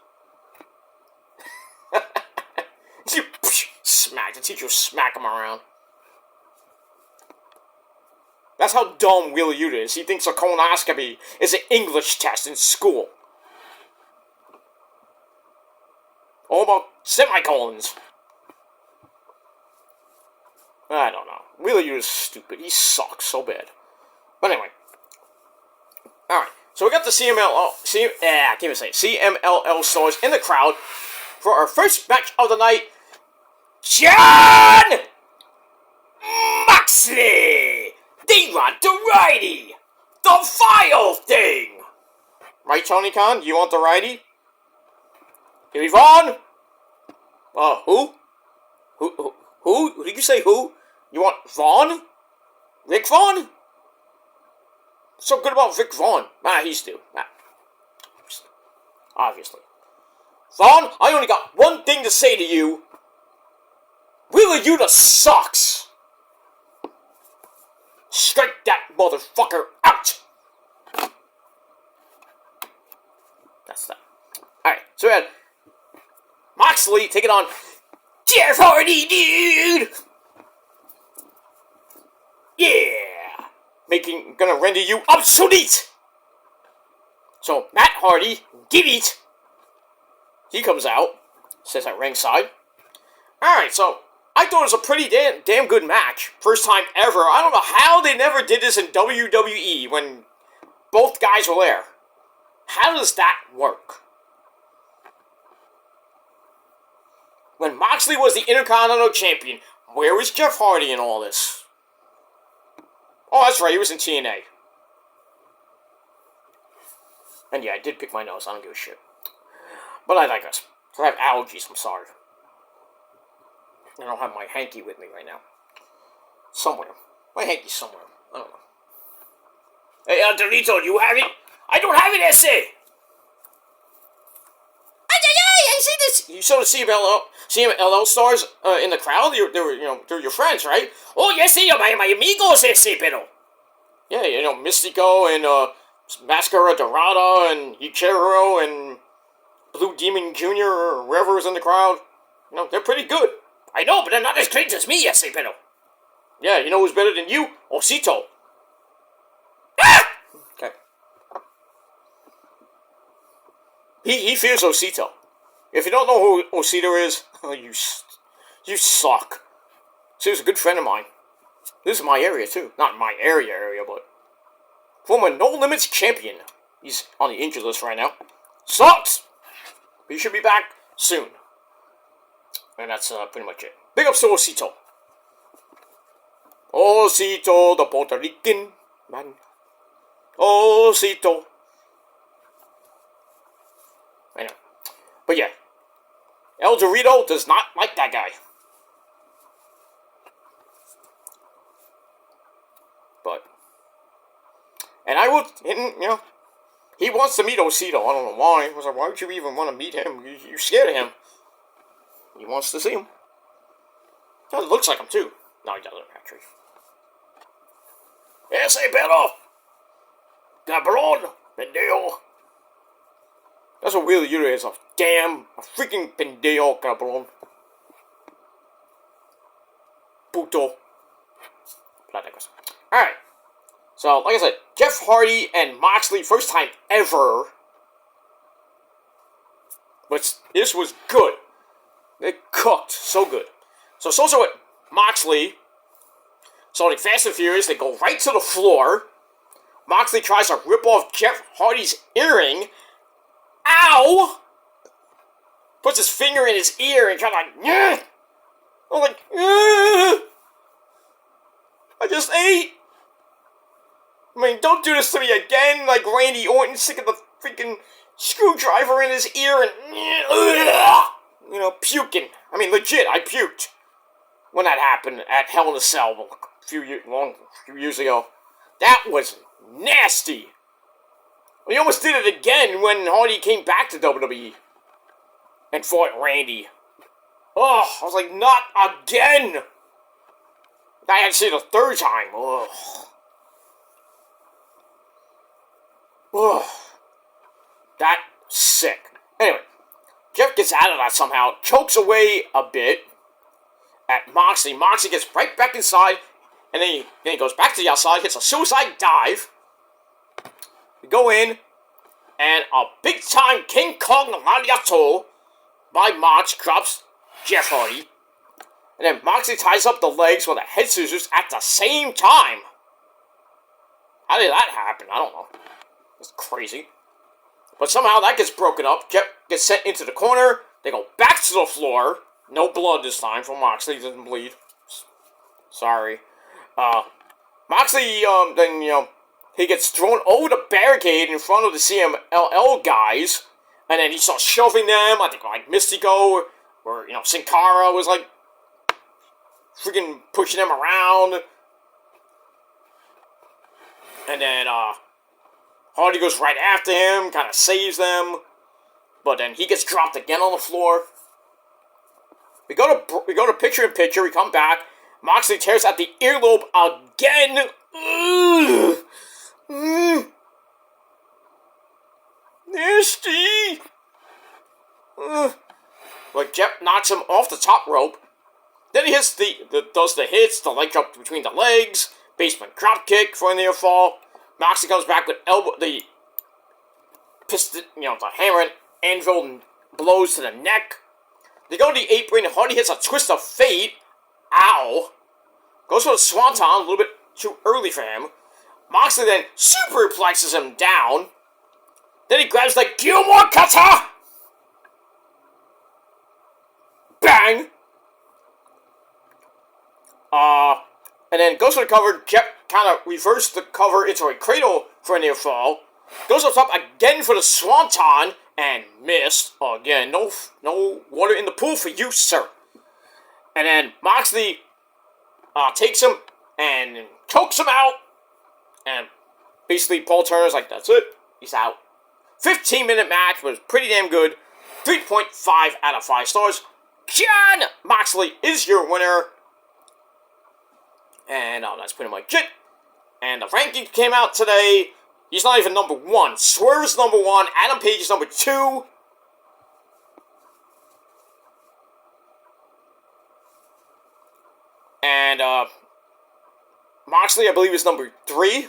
Smack, the teacher smack him around. That's how dumb Wheeler Yuta is. He thinks a colonoscopy is an English test in school. All about semicolons. I don't know. Wheeler Yuta's stupid. He sucks so bad. But anyway. Alright. So we got the CMLL stars in the crowd for our first match of the night. Jon Moxley! They want the righty! The vile thing! Right, Tony Khan? You want the righty? Yvonne? Who? Who did you say who? You want Vaughn? Rick Vaughn? What's so good about Rick Vaughn? He's due. Obviously. Vaughn, I only got one thing to say to you. Wheeler Yuta sucks! Strike that motherfucker out! That's that. Alright, so we had Moxley taking on Jeff Hardy, dude! Yeah! Gonna render you obsolete! So, Matt Hardy, get it! He comes out, says at ringside. Alright, so, I thought it was a pretty damn good match. First time ever. I don't know how they never did this in WWE when both guys were there. How does that work? When Moxley was the Intercontinental Champion, where was Jeff Hardy in all this? Oh, that's right, he was in TNA. And yeah, I did pick my nose, I don't give a shit. But I digress. I have allergies, I'm sorry. I don't have my hanky with me right now. Somewhere. My hanky's somewhere. I don't know. Hey, Dorito, you have it? I don't have it, S.A. I see this. You saw the CMLL stars in the crowd? They're your friends, right? Oh, yes, they are my amigos, S.A. Pero. Yeah, Mystico and Mascara Dorada and Ichiro and Blue Demon Jr. or whoever was in the crowd. They're pretty good. I know, but they're not as great as me, S.A. Pero. Yeah, you know who's better than you? Osito. Ah! Okay. He fears Osito. If you don't know who Osito is, you suck. See, he's a good friend of mine. This is my area, too. Not my area, but... former No Limits champion. He's on the injured list right now. Sucks! But he should be back soon. And that's pretty much it. Big ups to Osito. Osito, the Puerto Rican man. Osito. Anyway. But yeah. El Dorito does not like that guy. But. And I would, he wants to meet Osito. I don't know why. I was like, why would you even want to meet him? You're scared of him. He wants to see him. It looks like him, too. No, he doesn't, actually. Ese pedo! Cabrón! Pendejo! That's what Wheeler Yuta is. A freaking pendejo, cabrón. Puto. Alright. So, like I said, Jeff Hardy and Moxley, first time ever. But this was good. They cooked. So good. So it's also with Moxley. So like Fast and Furious, they go right to the floor. Moxley tries to rip off Jeff Hardy's earring. Ow! puts his finger in his ear and kind of like, yeah. I'm like, yeah. I just ate. I mean, don't do this to me again, like Randy Orton sticking the freaking screwdriver in his ear and, you know, puking. I mean, legit, I puked when that happened at Hell in a Cell a few years ago. That was nasty. He almost did it again when Hardy came back to WWE and fought Randy. Oh, I was like, not again. I had to say it a third time. Ugh. Ugh. That sick. Anyway, Jeff gets out of that somehow, chokes away a bit at Moxley. Moxley gets right back inside, and then he goes back to the outside, hits a suicide dive. We go in, and a big-time King Kong Lariato by Mox drops Jeff Hardy. And then Moxley ties up the legs with a head scissors at the same time. How did that happen? I don't know. It's crazy. But somehow that gets broken up. Jeff gets sent into the corner. They go back to the floor. No blood this time from Moxley. He doesn't bleed. Sorry. Moxley, then, you know, he gets thrown over the barricade in front of the CMLL guys. And then he starts shoving them. I think, like, Mystico or, you know, Sin Cara was, like, freaking pushing them around. And then, Hardy goes right after him, kind of saves them. But then he gets dropped again on the floor. We go to picture-in-picture, we come back. Moxley tears at the earlobe again. Nasty. Like, Jeff knocks him off the top rope. Then he hits does the hits, the leg drop between the legs, basement drop kick for a near fall. Moxley comes back with the piston, you know, the hammer and anvil and blows to the neck. They go to the apron and Hardy hits a twist of fate. Ow. Goes for the swanton, a little bit too early for him. Moxley then superplexes him down. Then he grabs the Gilmore Cutter. Bang. And then goes for the cover. Jeff kind of reversed the cover into a cradle for a near fall. Goes up top again for the swanton and missed again. No water in the pool for you, sir. And then Moxley takes him and chokes him out. And basically Paul Turner's like, that's it. He's out. 15-minute match was pretty damn good. 3.5 out of 5 stars. Jon Moxley is your winner. And that's pretty much it. And the ranking came out today. He's not even number 1. Swerve is number 1. Adam Page is number 2. And Moxley, I believe, is number 3.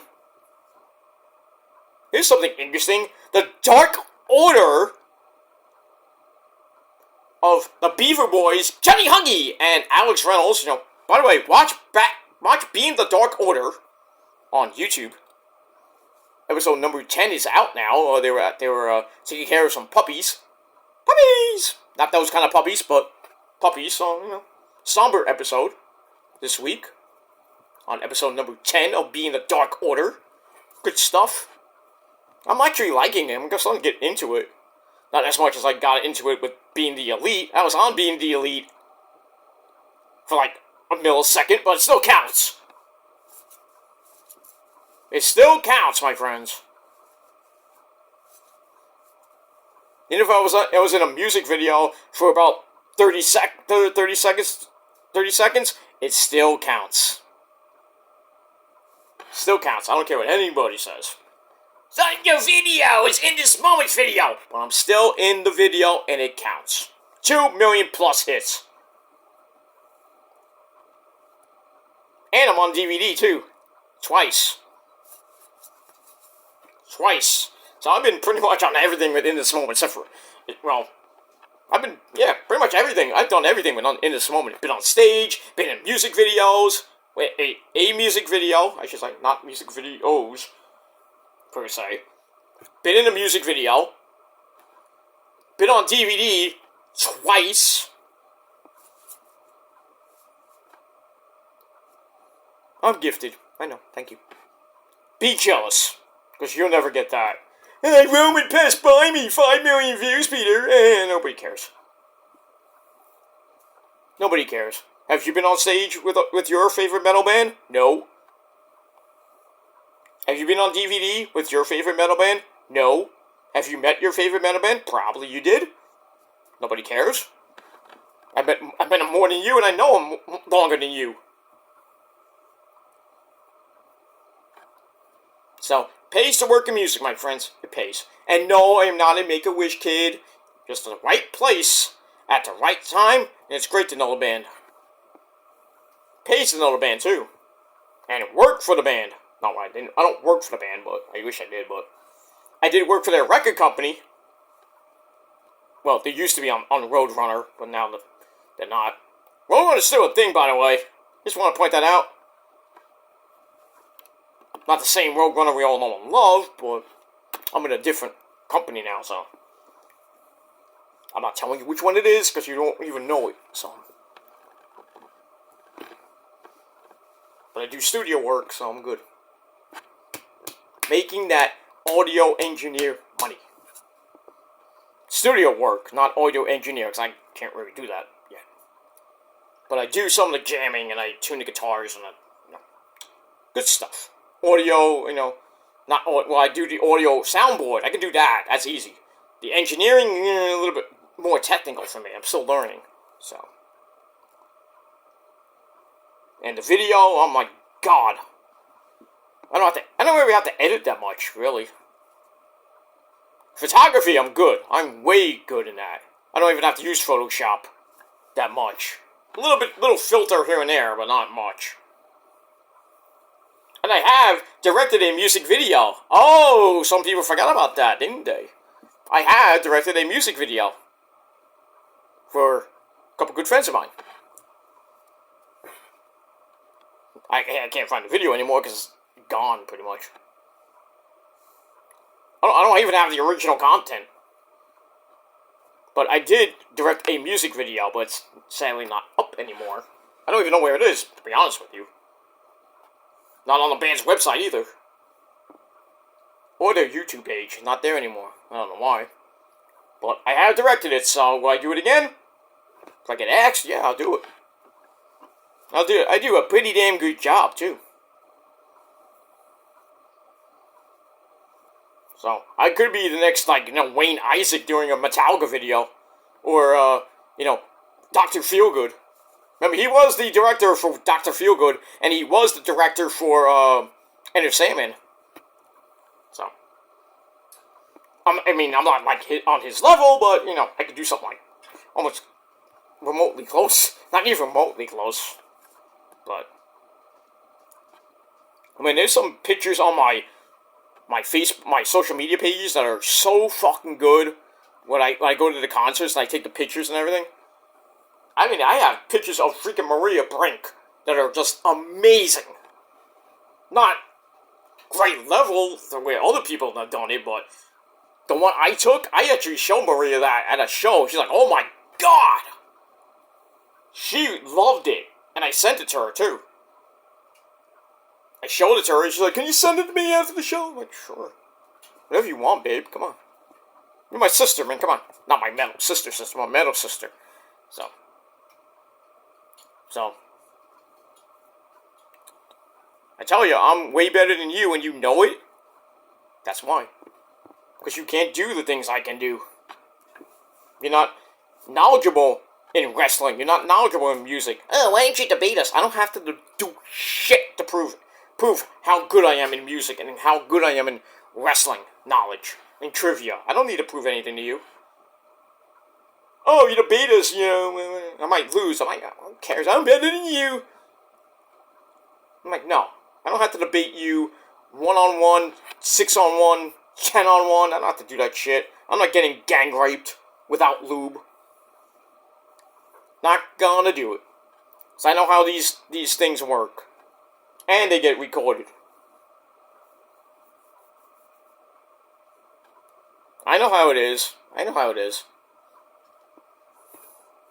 Here's something interesting. The Dark Order of the Beaver Boys, Johnny Hungee and Alex Reynolds. You know, by the way, watch Being the Dark Order on YouTube. Episode number 10 is out now. They were taking care of some puppies. Puppies! Not those kind of puppies, but puppies. So, you know, somber episode this week. On episode number 10 of Being the Dark Order. Good stuff. I'm actually liking it. I'm starting to get into it. Not as much as I got into it with Being the Elite. I was on Being the Elite for like a millisecond, but it still counts. It still counts, my friends. Even if I was in a music video for about 30 seconds, it still counts. Still counts. I don't care what anybody says. It's not in your video. It's in this moment's video. But I'm still in the video, and it counts. 2 million plus hits. And I'm on DVD, too. Twice. So I've been pretty much on everything within this moment, except for, well, pretty much everything. I've done everything in this moment. Been on stage, been in music videos. Wait, a music video. I should say, not music videos, per se. Been in a music video. Been on DVD. twice. I'm gifted. I know. Thank you. Be jealous, because you'll never get that. Hey, Roman passed by me. 5 million views, Peter. Nobody cares. Nobody cares. Have you been on stage with your favorite metal band? No. Have you been on DVD with your favorite metal band? No. Have you met your favorite metal band? Probably you did. Nobody cares. I met him more than you, and I know him longer than you. So, pays to work in music, my friends. It pays. And no, I am not a Make-A-Wish kid. Just in the right place, at the right time, and it's great to know the band. Pays to know the band, too. And work for the band. No, I didn't. I don't work for the band, but I wish I did, but I did work for their record company. Well, they used to be on Roadrunner, but now they're not. Roadrunner's still a thing, by the way. Just want to point that out. Not the same Roadrunner we all know and love, but I'm in a different company now, so I'm not telling you which one it is, because you don't even know it, so. But I do studio work, so I'm good. Making that audio engineer money. Studio work, not audio engineer, because I can't really do that yet. But I do some of the jamming, and I tune the guitars, and good stuff. Audio, not, well, I do the audio soundboard. I can do that. That's easy. The engineering, a little bit more technical for me. I'm still learning, so. And the video, oh my god. I don't really have to edit that much, really. Photography, I'm good. I'm way good in that. I don't even have to use Photoshop that much. A little filter here and there, but not much. And I have directed a music video. Oh, some people forgot about that, didn't they? I have directed a music video for a couple good friends of mine. I can't find the video anymore because it's gone, pretty much. I don't even have the original content. But I did direct a music video, but it's sadly not up anymore. I don't even know where it is, to be honest with you. Not on the band's website either. Or their YouTube page. Not there anymore. I don't know why. But I have directed it, so will I do it again? If I get asked, yeah, I'll do it. I'll do it. I do a pretty damn good job, too. So, I could be the next, Wayne Isaac doing a Metallica video. Or, Dr. Feelgood. Remember, he was the director for Dr. Feelgood, and he was the director for, Enter Sandman. So. I'm not, on his level, but, I could do something, almost remotely close. Not even remotely close. But, there's some pictures on my social media pages that are so fucking good when I go to the concerts and I take the pictures and everything. I have pictures of freaking Maria Brink that are just amazing. Not great level the way other people have done it, but the one I took, I actually showed Maria that at a show. She's like, oh my god! She loved it, and I sent it to her too. I showed it to her, and she's like, can you send it to me after the show? I'm like, sure. Whatever you want, babe, come on. You're my sister, man, come on. Not my metal sister, my metal sister. So, I tell you, I'm way better than you, and you know it. That's why. Because you can't do the things I can do. You're not knowledgeable in wrestling. You're not knowledgeable in music. Oh, why don't you debate us? I don't have to do shit to prove how good I am in music and how good I am in wrestling knowledge and trivia. I don't need to prove anything to you. Oh, you debate us, I might lose. I'm like, who cares? I'm better than you. I'm like, no. I don't have to debate you 1-on-1, 6-on-1, 10-on-1. I don't have to do that shit. I'm not getting gang raped without lube. Not gonna do it. So I know how these things work. And they get recorded. I know how it is.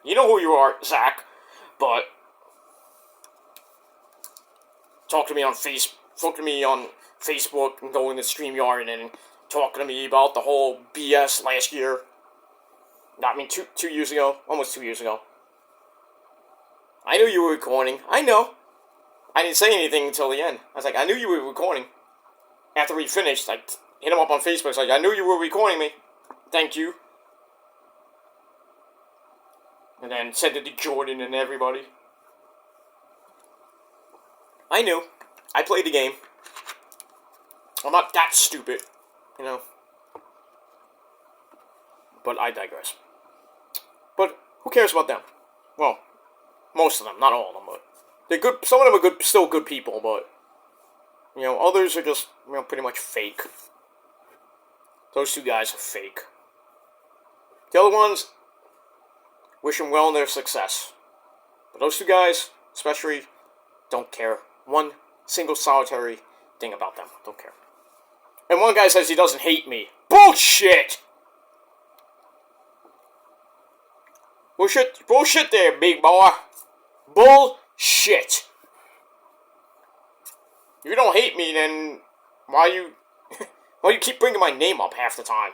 You know who you are, Zach. But talk to me on Facebook and go in the StreamYard and talking to me about the whole BS last year. I mean, two years ago. Almost 2 years ago. I knew you were recording. I know. I didn't say anything until the end. I was like, I knew you were recording. After we finished, I hit him up on Facebook. Like, I knew you were recording me. Thank you. And then sent it to Jordan and everybody. I knew. I played the game. I'm not that stupid, you know. But I digress. But who cares about them? Well, most of them, not all of them, but they're good. Some of them are good, still good people, but you know, others are just, you know, pretty much fake. Those two guys are fake. The other ones, wish them well in their success. But those two guys, especially, don't care one single solitary thing about them. Don't care. And one guy says he doesn't hate me. Bullshit! Bullshit there, big boy. Bullshit. If you don't hate me, then why you keep bringing my name up half the time?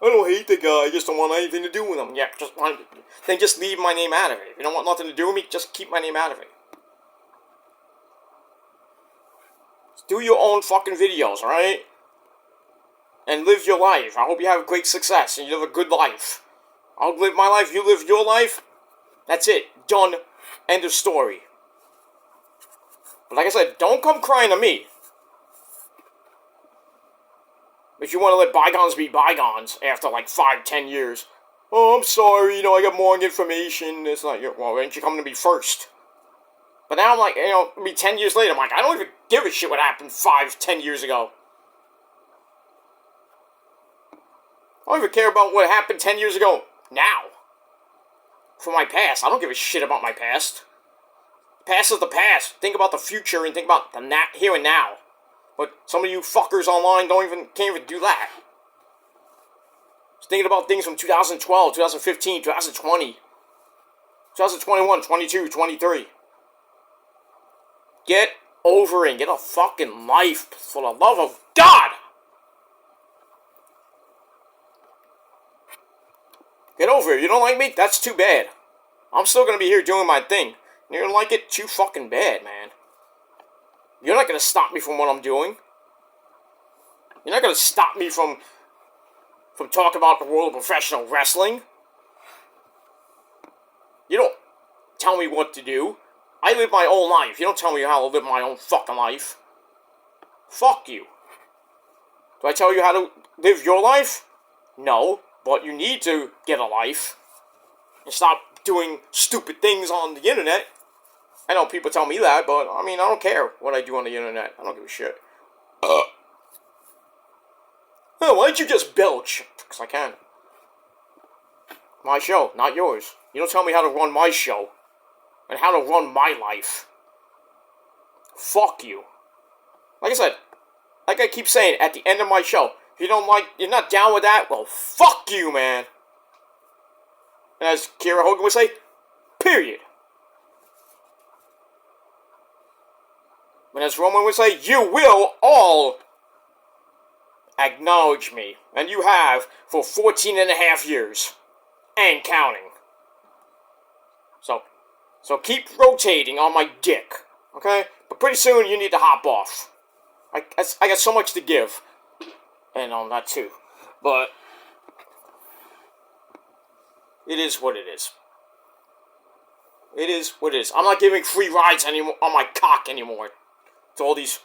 I don't hate the guy, I just don't want anything to do with him. Yeah, then just leave my name out of it. If you don't want nothing to do with me, just keep my name out of it. Just do your own fucking videos, alright? And live your life. I hope you have great success and you live a good life. I'll live my life, you live your life. That's it. Done. End of story. But like I said, don't come crying to me. If you want to let bygones be bygones after like 5-10 years. Oh, I'm sorry, you know, I got more information. It's like, well, why didn't you come to me first? But now I'm like, you know, maybe 10 years later, I'm like, I don't even give a shit what happened 5-10 years ago. I don't even care about what happened 10 years ago now. For my past. I don't give a shit about my past. Past is the past. Think about the future and think about the here and now. But some of you fuckers online can't even do that. Just thinking about things from 2012, 2015, 2020, 2021, 22, 23. Get over it and get a fucking life, for the love of God! Get over it. You don't like me? That's too bad. I'm still gonna be here doing my thing. You don't like it? Too fucking bad, man. You're not gonna stop me from what I'm doing. You're not gonna stop me from talking about the world of professional wrestling. You don't tell me what to do. I live my own life. You don't tell me how to live my own fucking life. Fuck you. Do I tell you how to live your life? No, but you need to get a life. And stop doing stupid things on the internet. I know people tell me that, but I mean, I don't care what I do on the internet. I don't give a shit. Oh, why don't you just belch? Because I can. My show, not yours. You don't tell me how to run my show. And how to run my life. Fuck you. Like I said, like I keep saying at the end of my show, if you're not down with that, well, fuck you, man. And as Kiera Hogan would say, period. And as Roman would say, you will all acknowledge me. And you have for 14 and a half years. And counting. So keep rotating on my dick. Okay? But pretty soon you need to hop off. I got so much to give. And on that too. But it is what it is. It is what it is. I'm not giving free rides anymore on my cock anymore. To all these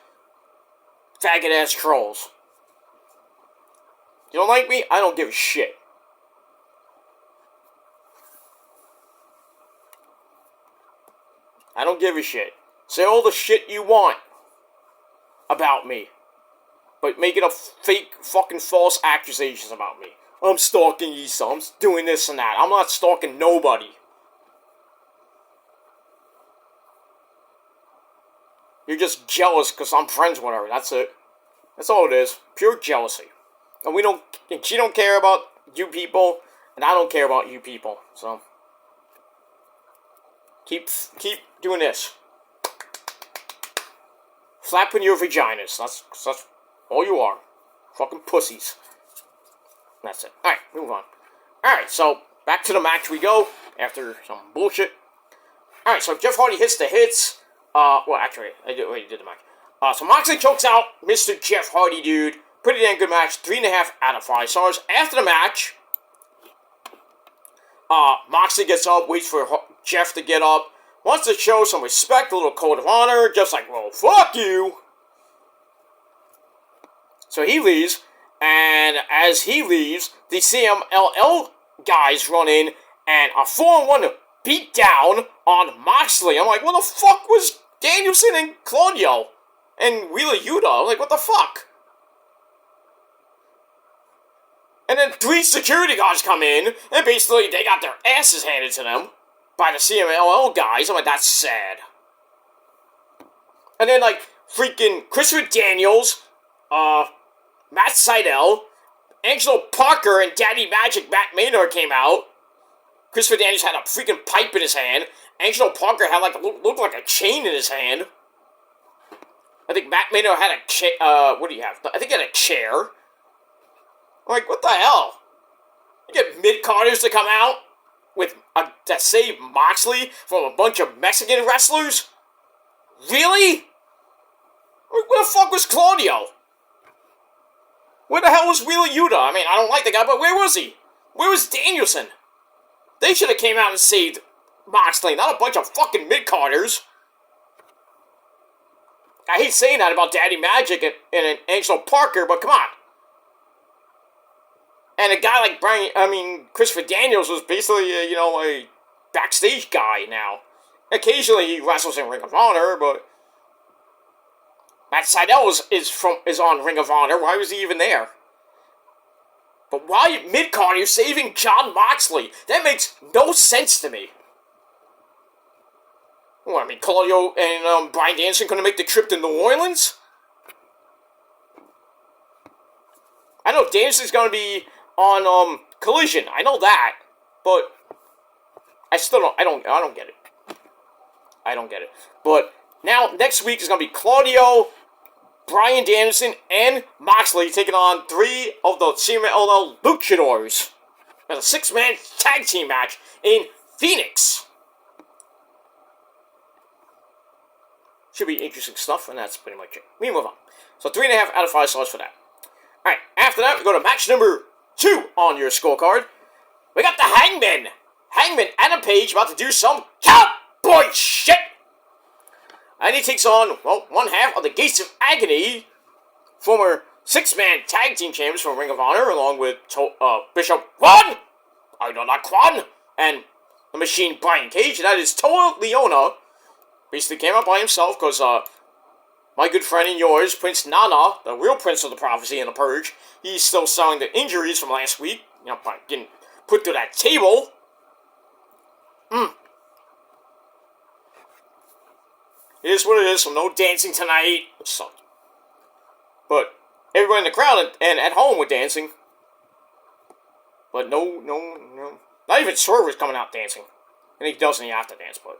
faggot ass trolls. You don't like me? I don't give a shit. I don't give a shit. Say all the shit you want about me. But making up fake fucking false accusations about me. I'm stalking Issa. I'm doing this and that. I'm not stalking nobody. You're just jealous because I'm friends with her. That's it. That's all it is. Pure jealousy. And she don't care about you people, and I don't care about you people. So keep doing this. Flapping your vaginas. That's all you are. Fucking pussies. That's it. Alright, move on. Alright, so back to the match we go after some bullshit. Alright, so Jeff Hardy hits the hits. Well, actually, I already did the match. So Moxley chokes out Mr. Jeff Hardy, dude. Pretty damn good match. 3.5 out of 5 stars. After the match, Moxley gets up, waits for Jeff to get up, wants to show some respect, a little code of honor. Jeff's like, well, fuck you. So he leaves, and as he leaves, the CMLL guys run in, and a 4-on-1 beat down on Moxley. I'm like, what the fuck was Danielson and Claudio and Wheeler Yuta? I'm like, what the fuck? And then 3 security guards come in, and basically they got their asses handed to them by the CMLL guys. I'm like, that's sad. And then, like, freaking Christopher Daniels, Matt Sydal, Angelo Parker, and Daddy Magic Matt Maynard came out. Christopher Daniels had a freaking pipe in his hand. Angelo Parker had, like, looked like a chain in his hand. I think Matt Maynard had a chair, what do you have? I think he had a chair. I'm like, what the hell? You get mid-carders to come out to save Moxley from a bunch of Mexican wrestlers? Really? Where the fuck was Claudio? Where the hell was Wheeler Yuta? I mean, I don't like the guy, but where was he? Where was Danielson? They should have came out and saved Moxley, not a bunch of fucking mid-carders. I hate saying that about Daddy Magic and Angelo Parker, but come on. And a guy like Christopher Daniels was basically, a backstage guy now. Occasionally he wrestles in Ring of Honor, but Matt Sydal is on Ring of Honor. Why was he even there? But why mid-card you're saving Jon Moxley? That makes no sense to me. Well, I mean, Claudio and Bryan Danielson couldn't make the trip to New Orleans? I know Danielson's going to be on Collision. I know that, but I still don't. I don't get it. I don't get it. But now next week is going to be Claudio, Bryan Danielson, and Moxley taking on 3 of the CMLL Luchadors. It's a 6-man tag team match in Phoenix. Should be interesting stuff, and that's pretty much it. We move on. So 3.5 out of 5 stars for that. Alright, after that, we go to match number 2 on your scorecard. We got the Hangman. Hangman Adam Page about to do some cowboy shit. And he takes on, well, one half of the Gates of Agony, former 6-man tag team champions from Ring of Honor, along with Bishop Quan, I know not Quan, and the Machine Brian Cage. And that is Toa Leona. Basically came up by himself because my good friend and yours, Prince Nana, the real Prince of the Prophecy and the Purge, he's still selling the injuries from last week, by getting put to that table. It is what it is, so no dancing tonight, which sucked. But everyone in the crowd and at home were dancing. But no, not even Swerve was coming out dancing. And he doesn't have to dance, but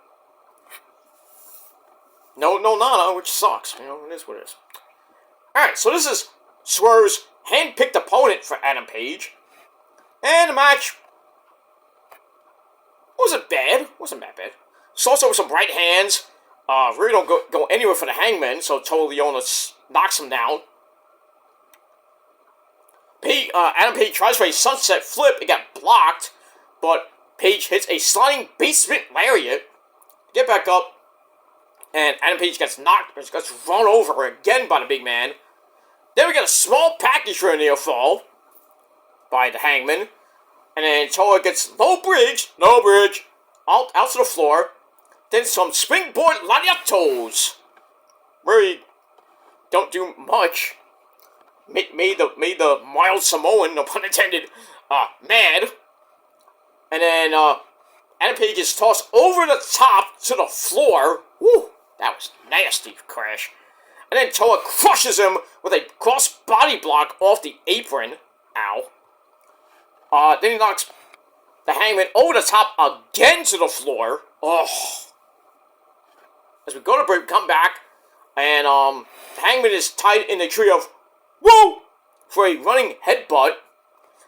no Nana, which sucks. It is what it is. Alright, so this is Swerve's hand-picked opponent for Adam Page. And the match wasn't bad. Wasn't that bad. Sauce with some right hands. Really don't go anywhere for the Hangman, so Toa Leona knocks him down. Adam Page tries for a sunset flip. It got blocked, but Page hits a sliding basement lariat. Get back up. And Adam Page gets run over again by the big man. Then we get a small package for a near fall by the Hangman. And then Toa gets no bridge, out to the floor. Then some springboard lariatos. Really don't do much. Made the mild Samoan, no pun intended, mad. And then Adam Page is tossed over the top to the floor. Woo! That was nasty crash. And then Toa crushes him with a cross body block off the apron. Ow. Then he knocks the Hangman over the top again to the floor. Oh. As we go to break, come back, and the Hangman is tied in the tree of woo for a running headbutt.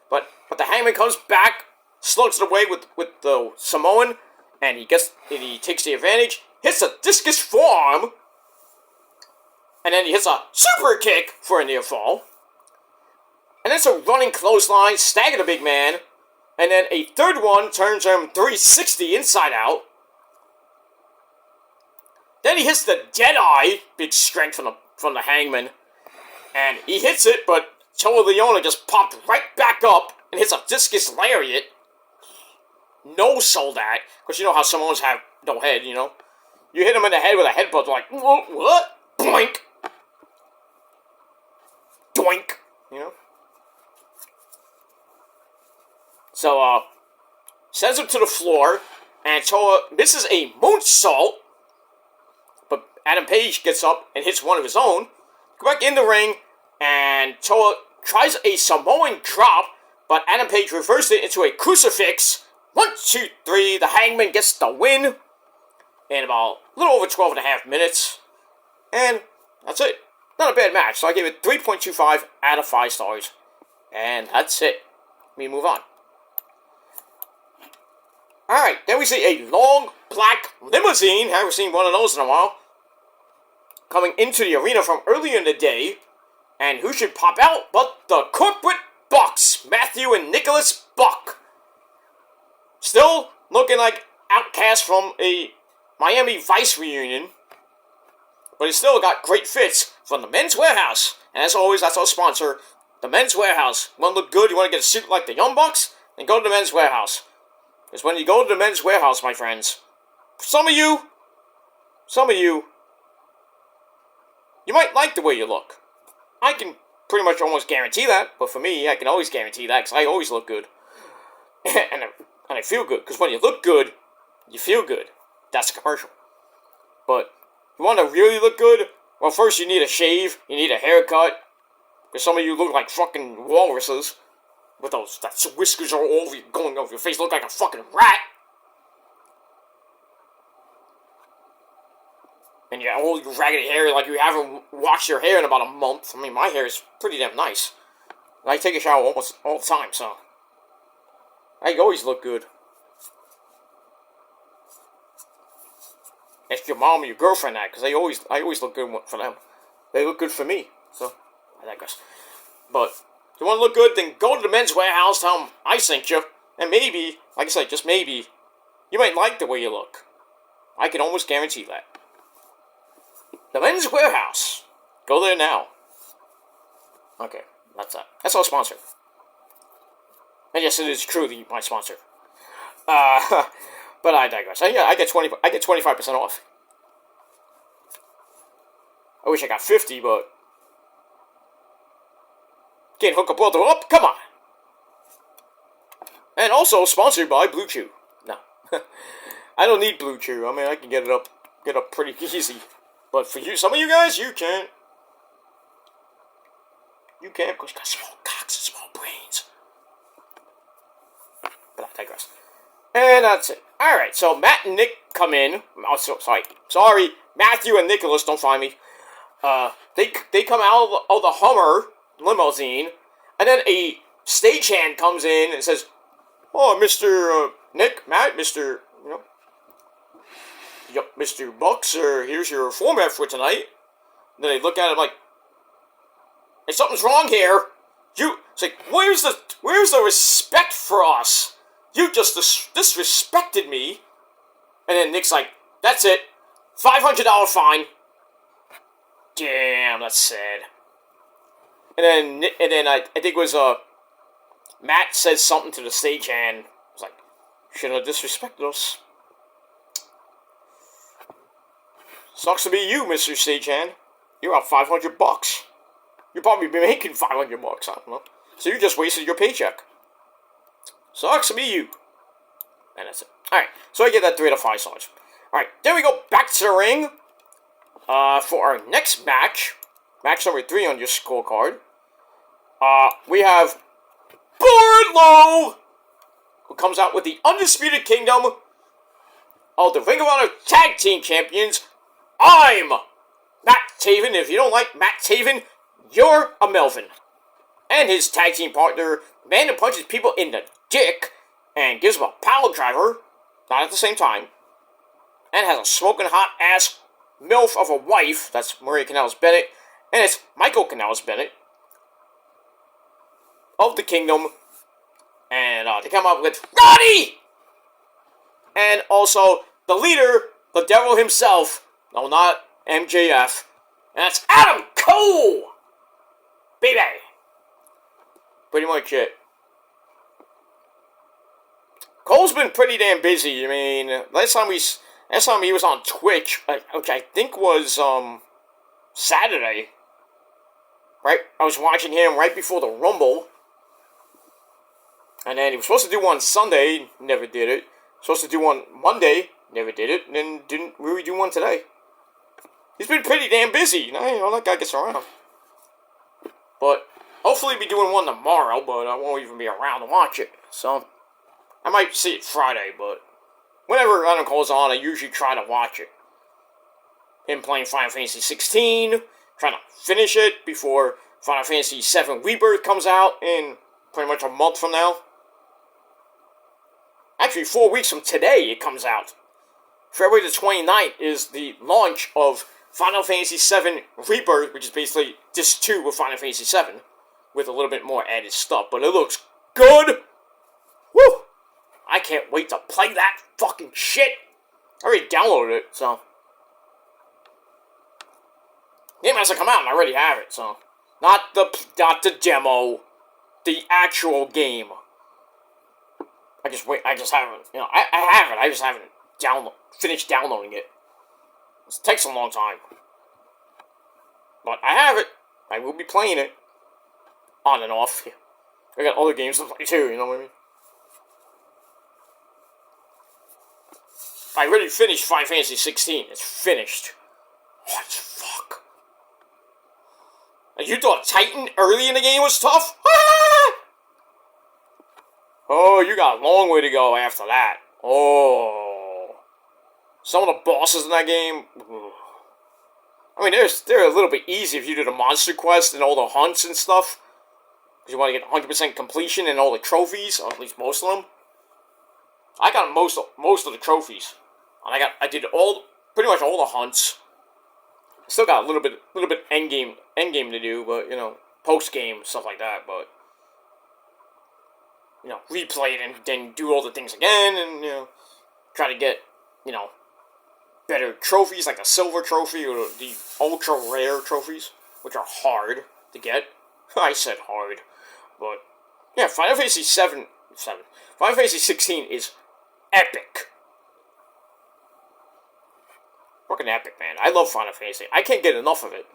But the Hangman comes back, slugs it away with the Samoan, and he takes the advantage, hits a discus forearm, and then he hits a super kick for a near fall. And then it's a running clothesline, stagger the big man, and then a third one turns him 360 inside out. Then he hits the Deadeye, big strength from the Hangman, and he hits it, but Toa Liona just popped right back up and hits a discus lariat. No sold that, because you know how Samoans have no head, you know? You hit him in the head with a headbutt, like, what? Boink! Doink! You know? So, sends him to the floor, and Toa misses a moonsault, but Adam Page gets up and hits one of his own. Go back in the ring, and Toa tries a Samoan drop, but Adam Page reversed it into a crucifix. 1, 2, 3, the Hangman gets the win in about a little over 12 and a half minutes. And that's it. Not a bad match, so I gave it 3.25 out of 5 stars. And that's it. Let me move on. Alright, then we see a long black limousine. Haven't seen one of those in a while. Coming into the arena from earlier in the day. And who should pop out but the corporate Bucks, Matthew and Nicholas Buck. Still looking like outcasts from a Miami Vice reunion. But he's still got great fits from the Men's Warehouse. And as always, that's our sponsor, the Men's Warehouse. You want to look good? You want to get a suit like the Young Bucks? Then go to the Men's Warehouse. Because when you go to the Men's Warehouse, my friends, some of you, you might like the way you look. I can pretty much almost guarantee that, but for me, I can always guarantee that, because I always look good. and I feel good, because when you look good, you feel good. That's a commercial. But you want to really look good? Well, first you need a shave, you need a haircut, because some of you look like fucking walruses. With that whiskers are all going over your face, look like a fucking rat. And you got all your raggedy hair like you haven't washed your hair in about a month. I mean, my hair is pretty damn nice. I take a shower almost all the time, so I always look good. Ask your mom or your girlfriend that, because I always look good for them. They look good for me, so I digress. But if you want to look good, then go to the Men's Warehouse, tell them I sent you, and maybe, like I said, just maybe, you might like the way you look. I can almost guarantee that. The Men's Warehouse. Go there now. Okay, that's that. That's our sponsor. And yes, it is truly my sponsor. But I digress. Yeah, I get 25% off. I wish I got 50, but can't hook a brother up. Come on. And also sponsored by Blue Chew. No, I don't need Blue Chew. I mean, I can get up pretty easy. But for you, some of you guys, you can't. You can't because you got small cocks and small brains. But I digress. And that's it. Alright, so Matt and Nick come in. Oh, sorry, Matthew and Nicholas, don't find me. They come out of the Hummer limousine, and then a stagehand comes in and says, "Oh, Mr. Nick, Matt, Mr. Mr. Bucks, here's your format for tonight." And then they look at him like, "Hey, something's wrong here. It's like, where's the respect for us? You just disrespected me." And then Nick's like, "That's it, $500 fine." Damn, that's sad. And then I think it was Matt says something to the stagehand. It was like, "Shouldn't have disrespected us." Sucks to be you, Mr. Stagehand. You're out $500. You'll probably be making $500. I don't know. So you just wasted your paycheck. Sucks to be you. And that's it. Alright, so I give that 3 out of 5 stars. Alright, then we go back to the ring for our next match. Match number 3 on your scorecard. We have Wardlow, who comes out with the Undisputed Kingdom of the Ring of Honor Tag Team Champions. I'm Matt Taven. If you don't like Matt Taven, you're a Melvin. And his tag team partner, man who punches people in the dick and gives them a power driver, not at the same time, and has a smoking hot ass MILF of a wife, that's Maria Kanellis Bennett, and it's Michael Kanellis Bennett of the Kingdom, and they come up with Roddy! And also the leader, the devil himself, no, not MJF, and that's Adam Cole! Baby! Pretty much it. Cole's been pretty damn busy. I mean, last time he was on Twitch, which I think was Saturday. Right? I was watching him right before the Rumble. And then he was supposed to do one Sunday, never did it. Supposed to do one Monday, never did it, and then didn't really do one today. He's been pretty damn busy. You know, that guy gets around. But hopefully be doing one tomorrow, but I won't even be around to watch it. So I might see it Friday, but whenever Adam Cole's on, I usually try to watch it. Him playing Final Fantasy 16, trying to finish it before Final Fantasy 7 Rebirth comes out in pretty much a month from now. Actually, 4 weeks from today it comes out. February the 29th is the launch of Final Fantasy 7 Rebirth, which is basically Disc 2 of Final Fantasy 7, with a little bit more added stuff, but it looks good! Woo! I can't wait to play that fucking shit! I already downloaded it, so. Game hasn't come out, and I already have it, so. Not the demo. The actual game. I just haven't, I have it, I just haven't finished downloading it. It takes a long time. But I have it. I will be playing it. On and off. I got other games to play too, you know what I mean? I already finished Final Fantasy 16. It's finished. What the fuck? And you thought Titan early in the game was tough? Oh, you got a long way to go after that. Oh. Some of the bosses in that game. I mean, they're a little bit easy if you do the monster quest and all the hunts and stuff. Because you want to get 100% completion and all the trophies, or at least most of them. I got most of the trophies. And I did pretty much all the hunts. Still got a little bit end game to do, but post game stuff like that. But replay it and then do all the things again, and try to get better trophies like a silver trophy or the ultra rare trophies, which are hard to get. I said hard, but yeah, Final Fantasy 7, Final Fantasy 16 is epic. Fucking epic, man. I love Final Fantasy. I can't get enough of it.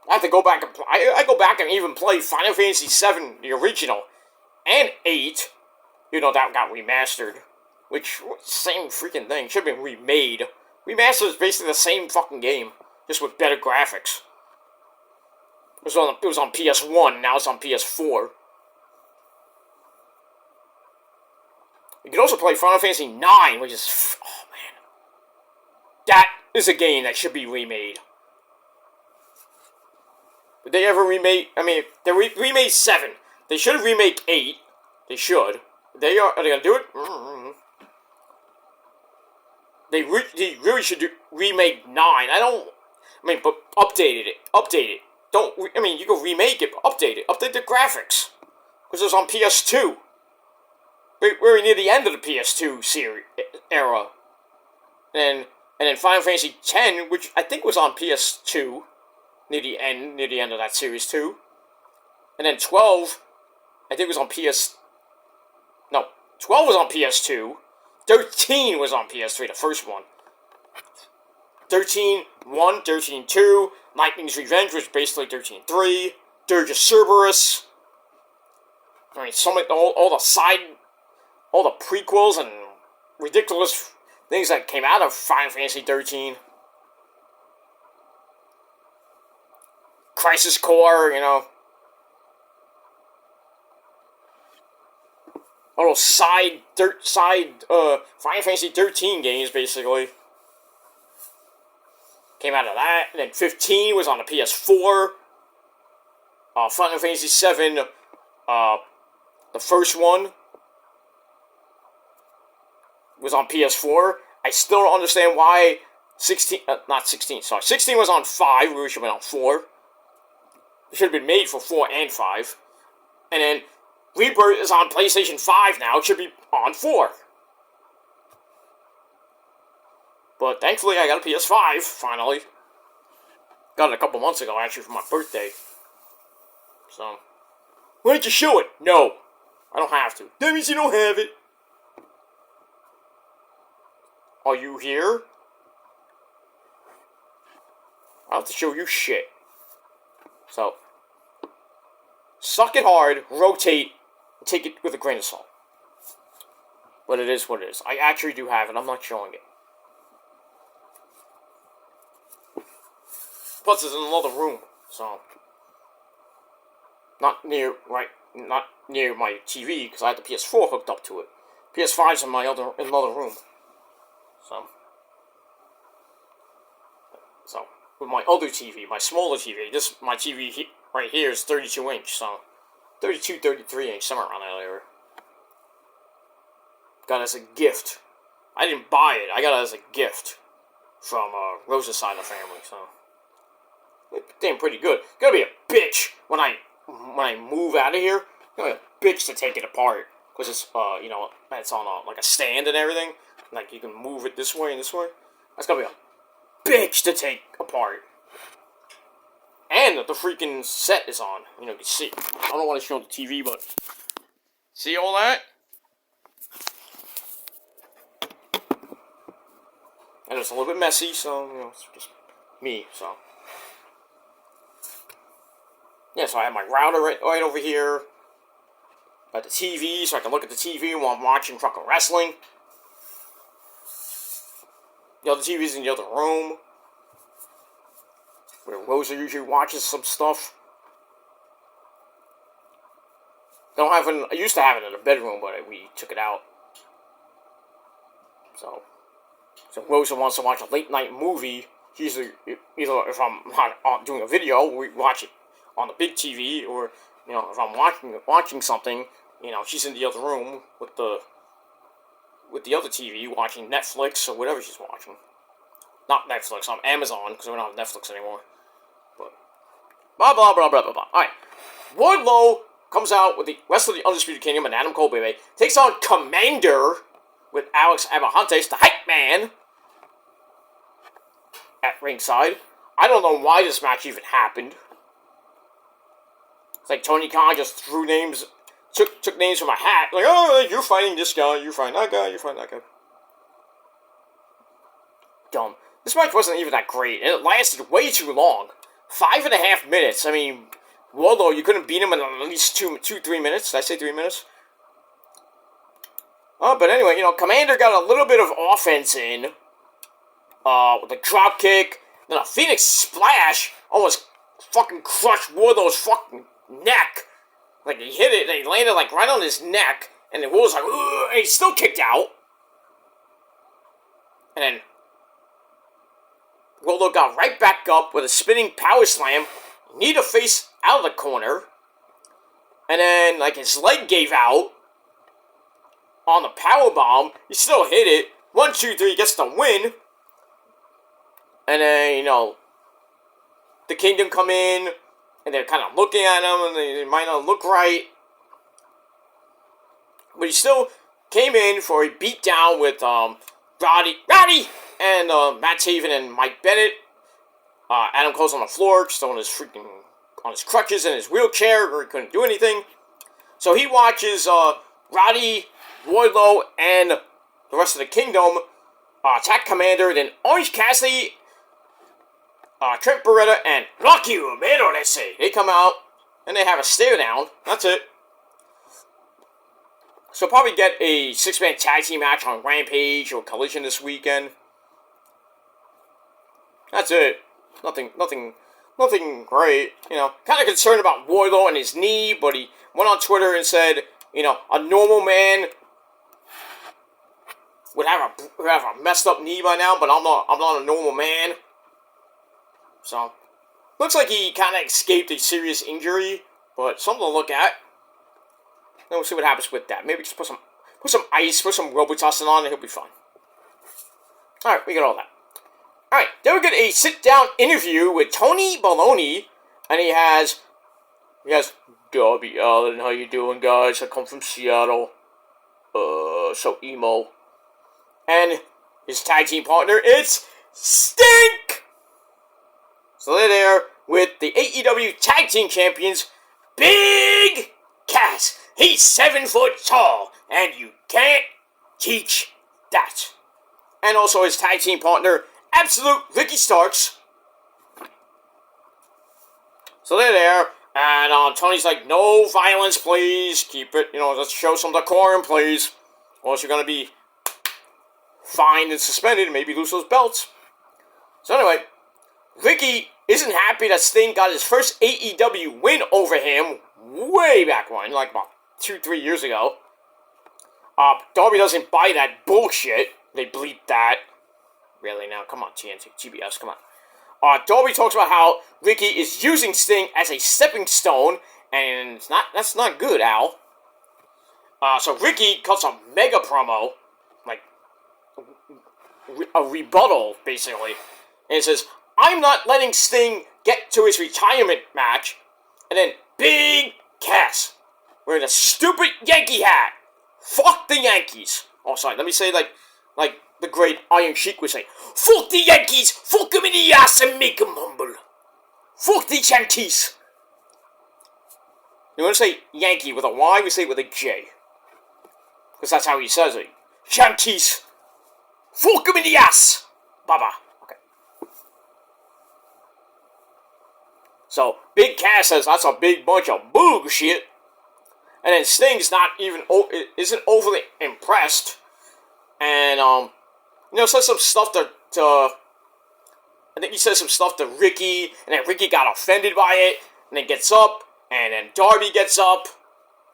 I have to go back and I go back and even play Final Fantasy 7, the original, and 8. That got remastered. Which, same freaking thing. Should have been remade. Remastered is basically the same fucking game, just with better graphics. It was on PS1, now it's on PS4. You can also play Final Fantasy 9, which is... Oh, man. That is a game that should be remade. Did they ever remake... I mean, they remade 7. They should have remade 8. They should. Are they gonna do it? Mm-hmm. They really should remake 9. But update it. You can remake it, but update it. Update the graphics. Because it was on PS2. We're near the end of the PS2 series era. And then Final Fantasy X, which I think was on PS2, near the end of that series too. And then 12, I think was on 12 was on PS2. 13 was on PS3, the first one. 13-1, 13-2, Lightning's Revenge, which is basically 13-3, Dirge of Cerberus. I mean, all the prequels and ridiculous things that came out of Final Fantasy 13. Crisis Core, little side Final Fantasy 13 games, basically. Came out of that, and then 15 was on the PS4. Final Fantasy 7, the first one, was on PS4. I still don't understand why 16 was on 5, we should have been on 4. It should have been made for 4 and 5. And then Rebirth is on PlayStation 5 now, it should be on 4. But thankfully I got a PS5, finally. Got it a couple months ago, actually, for my birthday. So, why don't you show it? No, I don't have to. That means you don't have it. Are you here? I have to show you shit. So, suck it hard, rotate, and take it with a grain of salt. But it is what it is. I actually do have it, I'm not showing it. Plus, it's in another room, so not near my TV because I had the PS4 hooked up to it. PS5's in another room. So with my other TV, my smaller TV, my TV right here is 32 inch, so 32, 33 inch, somewhere around that area. Got it as a gift. I didn't buy it. I got it as a gift from Rosa's side of the family, so. Damn pretty good. Gonna be a bitch when I move out of here. Gonna be a bitch to take it apart because it's it's on like a stand and everything. Like you can move it this way and this way. That's gonna be a bitch to take apart. And the freaking set is on. You can see. I don't want to show the TV, but see all that? And it's a little bit messy, so it's just me. So. Yeah, so I have my router right over here. Got the TV, so I can look at the TV while I'm watching fucking wrestling. The other TV's in the other room, where Rosa usually watches some stuff. I used to have it in the bedroom, but we took it out. So Rosa wants to watch a late night movie. Either if I'm not doing a video, we watch it on the big TV, or if I'm watching something, she's in the other room with the other TV watching Netflix or whatever she's watching. Not Netflix, on Amazon, because we don't have Netflix anymore. But blah blah blah blah blah blah. All right, Wardlow comes out with the rest of the Undisputed Kingdom and Adam Cole, baby, takes on Commander with Alex Abrahantes, the hype man, at ringside. I don't know why this match even happened. It's like Tony Khan just threw names, took names from a hat. Like, oh, you're fighting this guy, you're fighting that guy, you're fighting that guy. Dumb. This match wasn't even that great, and it lasted way too long. 5.5 minutes. I mean, Wardlow, you couldn't beat him in at least 3 minutes. Did I say 3 minutes? But anyway, Commander got a little bit of offense in. With a drop kick, then a Phoenix Splash almost fucking crushed Wardlow's fucking neck. Like, he hit it, and he landed, like, right on his neck, and the Wardlow's like, ugh, and he still kicked out. And then Wardlow got right back up with a spinning power slam, knee to face out of the corner, and then, like, his leg gave out on the power bomb. He still hit it. 1, 2, 3, gets the win. And then, the Kingdom come in, and they're kind of looking at him, and they might not look right. But he still came in for a beatdown with Roddy, and Matt Taven and Mike Bennett. Adam Cole's on the floor, still on his crutches and his wheelchair, where he couldn't do anything. So he watches Roddy, Wardlow, and the rest of the Kingdom attack Commander, then Orange Cassidy, Trent Beretta, and Rocky Romero, let's say. They come out, and they have a stare down. That's it. So probably get a 6-man tag team match on Rampage or Collision this weekend. That's it. Nothing great. Kind of concerned about Wardlow and his knee, but he went on Twitter and said, a normal man would have a messed up knee by now, but I'm not a normal man. So, looks like he kind of escaped a serious injury, but something to look at. Then we'll see what happens with that. Maybe just put some ice, put some Robitussin on, and he'll be fine. Alright, we got all that. Alright, then we get a sit-down interview with Tony Baloney, and he has Darby Allin, how you doing, guys? I come from Seattle. So emo. And his tag team partner, it's Stink! So they're there with the AEW Tag Team Champions, Big Cass. He's 7 foot tall, and you can't teach that. And also his tag team partner, Absolute Ricky Starks. So they're there, and Tony's like, no violence, please. Keep it, let's show some decorum, please. Or else you're going to be fined and suspended and maybe lose those belts. So anyway, Ricky isn't happy that Sting got his first AEW win over him way back when, like about 2-3 years ago. Darby doesn't buy that bullshit. They bleep that. Really now, come on, TNT, GBS, come on. Darby talks about how Ricky is using Sting as a stepping stone, and that's not good, Al. So Ricky cuts a mega promo, like a rebuttal, basically, and it says, I'm not letting Sting get to his retirement match, and then Big Cass wearing a stupid Yankee hat. Fuck the Yankees. Oh, sorry, let me say like the great Iron Sheik would say, fuck the Yankees, fuck them in the ass and make them humble. Fuck the Yankees. You want to say Yankee with a Y, we say it with a J. Because that's how he says it. Yankees. Fuck them in the ass. Baba. Okay. So, Big Cass says that's a big bunch of bullshit. And then Sting's isn't overly impressed. And, says some stuff to I think he says some stuff to Ricky, and then Ricky got offended by it, and then gets up, and then Darby gets up,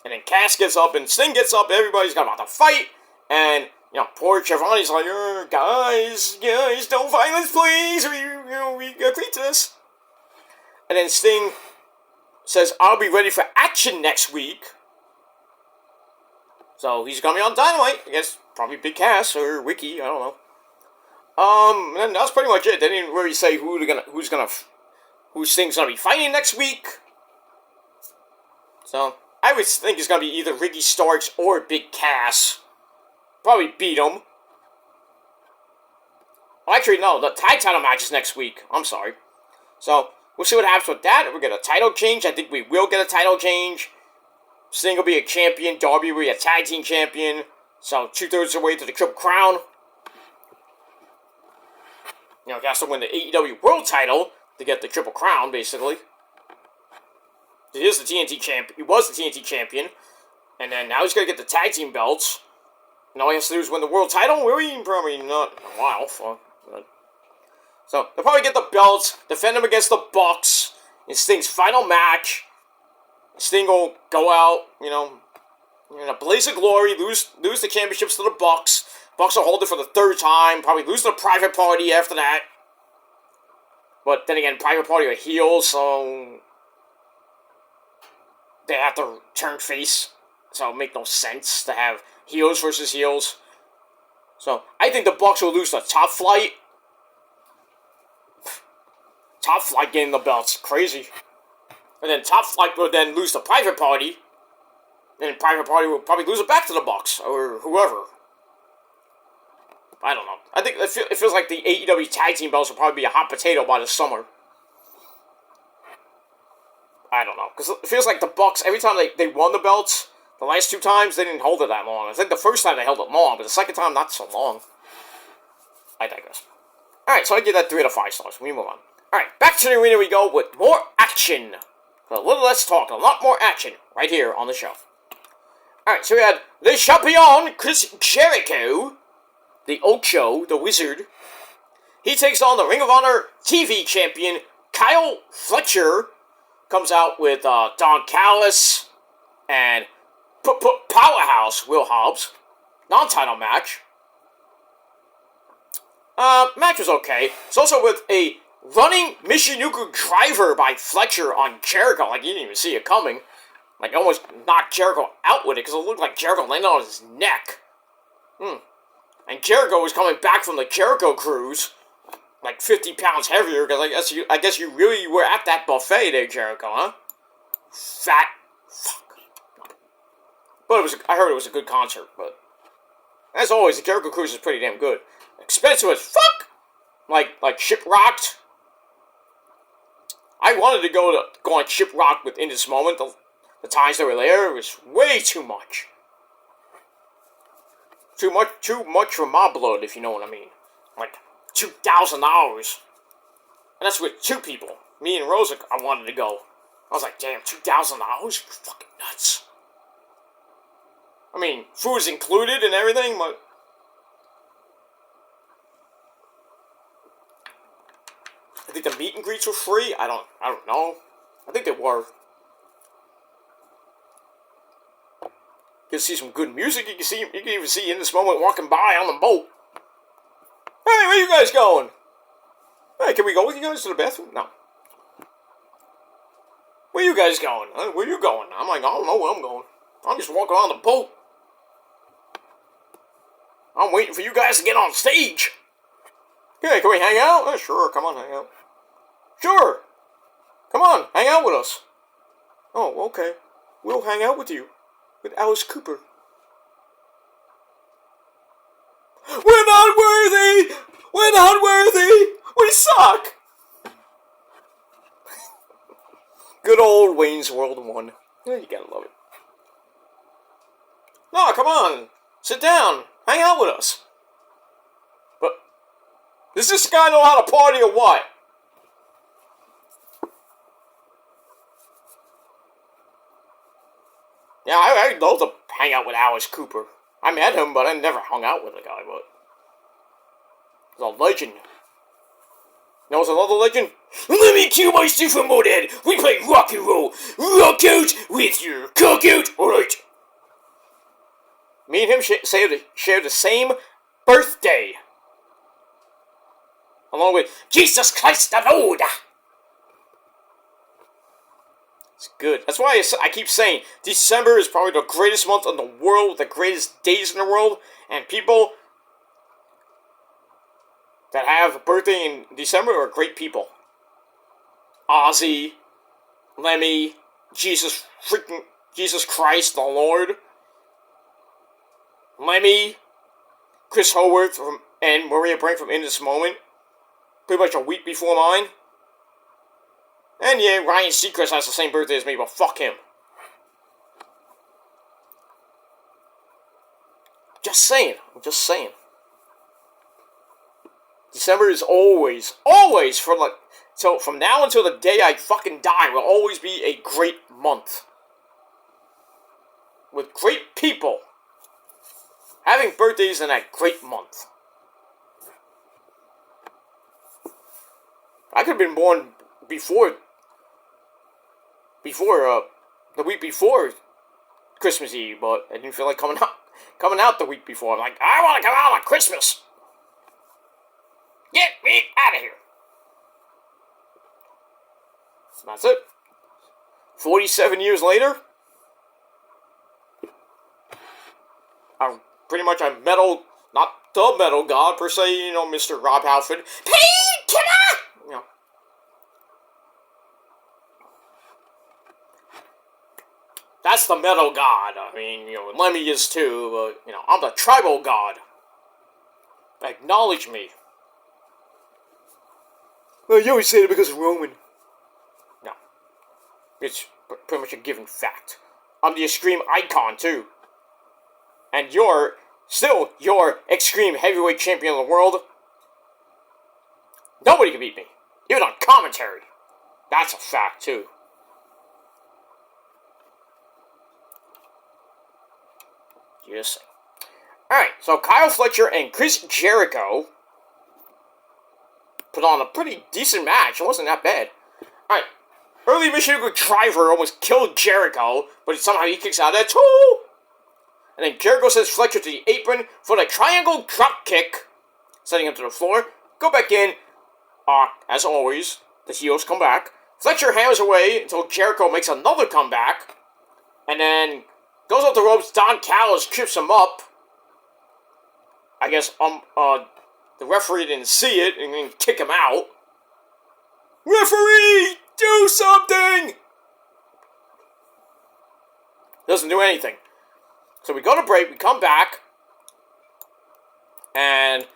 and then Cass gets up, and Sting gets up, and everybody's about to fight, and, poor Giovanni's like, guys, don't violence, please, we agreed to this. And then Sting says, I'll be ready for action next week. So he's gonna be on Dynamite, I guess, probably Big Cass or Ricky, I don't know. And that's pretty much it. They didn't really say who Sting's gonna be fighting next week. So I would think it's gonna be either Ricky Starks or Big Cass. Probably beat him. Well, actually, no, the tag title match is next week. I'm sorry. So we'll see what happens with that. If we get a title change, I think we will get a title change. Sting will be a champion. Darby will be a tag team champion. So 2/3 of the way to the Triple Crown. He has to win the AEW World Title to get the Triple Crown, basically. He is the TNT champion. He was the TNT champion, and then now he's gonna get the tag team belts. And all he has to do is win the World Title. Probably not in a while. So they'll probably get the belts, defend them against the Bucks in Sting's final match. Sting will go out, in a blaze of glory, lose the championships to the Bucks. Bucks will hold it for the 3rd time, probably lose to the Private Party after that. But then again, Private Party are heels, so they have to turn face. So it would make no sense to have heels versus heels. So I think the Bucks will lose to Top Flight. Top Flight getting the belts, crazy. And then Top Flight will then lose to Private Party. And Private Party will probably lose it back to the Bucks, or whoever. I don't know. I think it feels like the AEW tag team belts will probably be a hot potato by the summer. I don't know. Because it feels like the Bucks, every time they won the belts, the last 2 times, they didn't hold it that long. I think the first time they held it long, but the second time, not so long. I digress. Alright, so I give that 3 out of 5 stars. We move on. Alright, back to the arena we go with more action. A little less talk, a lot more action, right here on the show. Alright, so we had the champion, Chris Jericho, the Ocho, the Wizard. He takes on the Ring of Honor TV champion, Kyle Fletcher. Comes out with Don Callis and powerhouse Will Hobbs. Non-title match. Match was okay. It's also with a running Michinoku driver by Fletcher on Jericho. Like, you didn't even see it coming. Like, almost knocked Jericho out with it because it looked like Jericho landed on his neck. And Jericho was coming back from the Jericho cruise, like 50 pounds heavier, because I guess you really were at that buffet there, Jericho, huh? Fat fuck. But I heard it was a good concert, but as always, the Jericho cruise is pretty damn good. Expensive as fuck! Like Shiprocked. I wanted to go on Shiprocked within this moment. The times they were there, it was way too much. Too much for my blood, if you know what I mean. Like, $2,000. And that's with two people. Me and Rosa, I wanted to go. I was like, damn, $2,000? You're fucking nuts. I mean, food's included and everything, but... I think the meet and greets were free. I don't know. I think they were. You can see some good music. You can even see in this moment walking by on the boat. Hey, where you guys going? Hey, can we go with you guys to the bathroom? No. Where you guys going? Where you going? I'm like, I don't know where I'm going. I'm just walking on the boat. I'm waiting for you guys to get on stage. Yeah, can we hang out? Sure, come on, hang out. Sure. Come on, hang out with us. Oh, okay. We'll hang out with you. With Alice Cooper. We're not worthy! We're not worthy! We suck! Good old Wayne's World 1. Yeah, you gotta love it. No, come on. Sit down. Hang out with us. But, does this guy know how to party or what? Yeah, I'd love to hang out with Alice Cooper. I met him, but I never hung out with the guy, but... he's a legend. You know what's another legend? Let me cue my super motorhead. We play rock and roll. Rock out with your cock out. Alright. Me and him share the same birthday. Along with Jesus Christ the Lord. It's good. That's why I keep saying December is probably the greatest month in the world, the greatest days in the world, and people that have a birthday in December are great people. Ozzy, Lemmy, Jesus Christ the Lord, Lemmy, Chris Howarth and Maria Brink from In This Moment, pretty much a week before mine. And yeah, Ryan Seacrest has the same birthday as me, but fuck him. I'm just saying. December is always, so from now until the day I fucking die, will always be a great month. With great people. Having birthdays in that great month. I could have been born before the week before Christmas Eve, but I didn't feel like coming out the week before. I'm like, I want to come out on Christmas. Get me out of here. So that's it. 47 years later, I'm pretty much a metal, not the metal god per se, Mr. Rob Halford. Painkiller! That's the metal god. I mean, Lemmy is too, but, I'm the tribal god. Acknowledge me. Well, you always say it because of Roman. No. It's pretty much a given fact. I'm the Extreme Icon, too. And you're Extreme Heavyweight Champion of the world. Nobody can beat me. Even on commentary. That's a fact, too. Just saying. Alright, so Kyle Fletcher and Chris Jericho put on a pretty decent match. It wasn't that bad. Alright, early Michinoku Driver almost killed Jericho, but somehow he kicks out of that too. And then Jericho sends Fletcher to the apron for the triangle drop kick, sending him to the floor. Go back in. As always, the heels come back. Fletcher hammers away until Jericho makes another comeback. And then goes up the ropes. Don Callis trips him up. I guess the referee didn't see it and then kick him out. Referee, do something! Doesn't do anything. So we go to break, we come back, and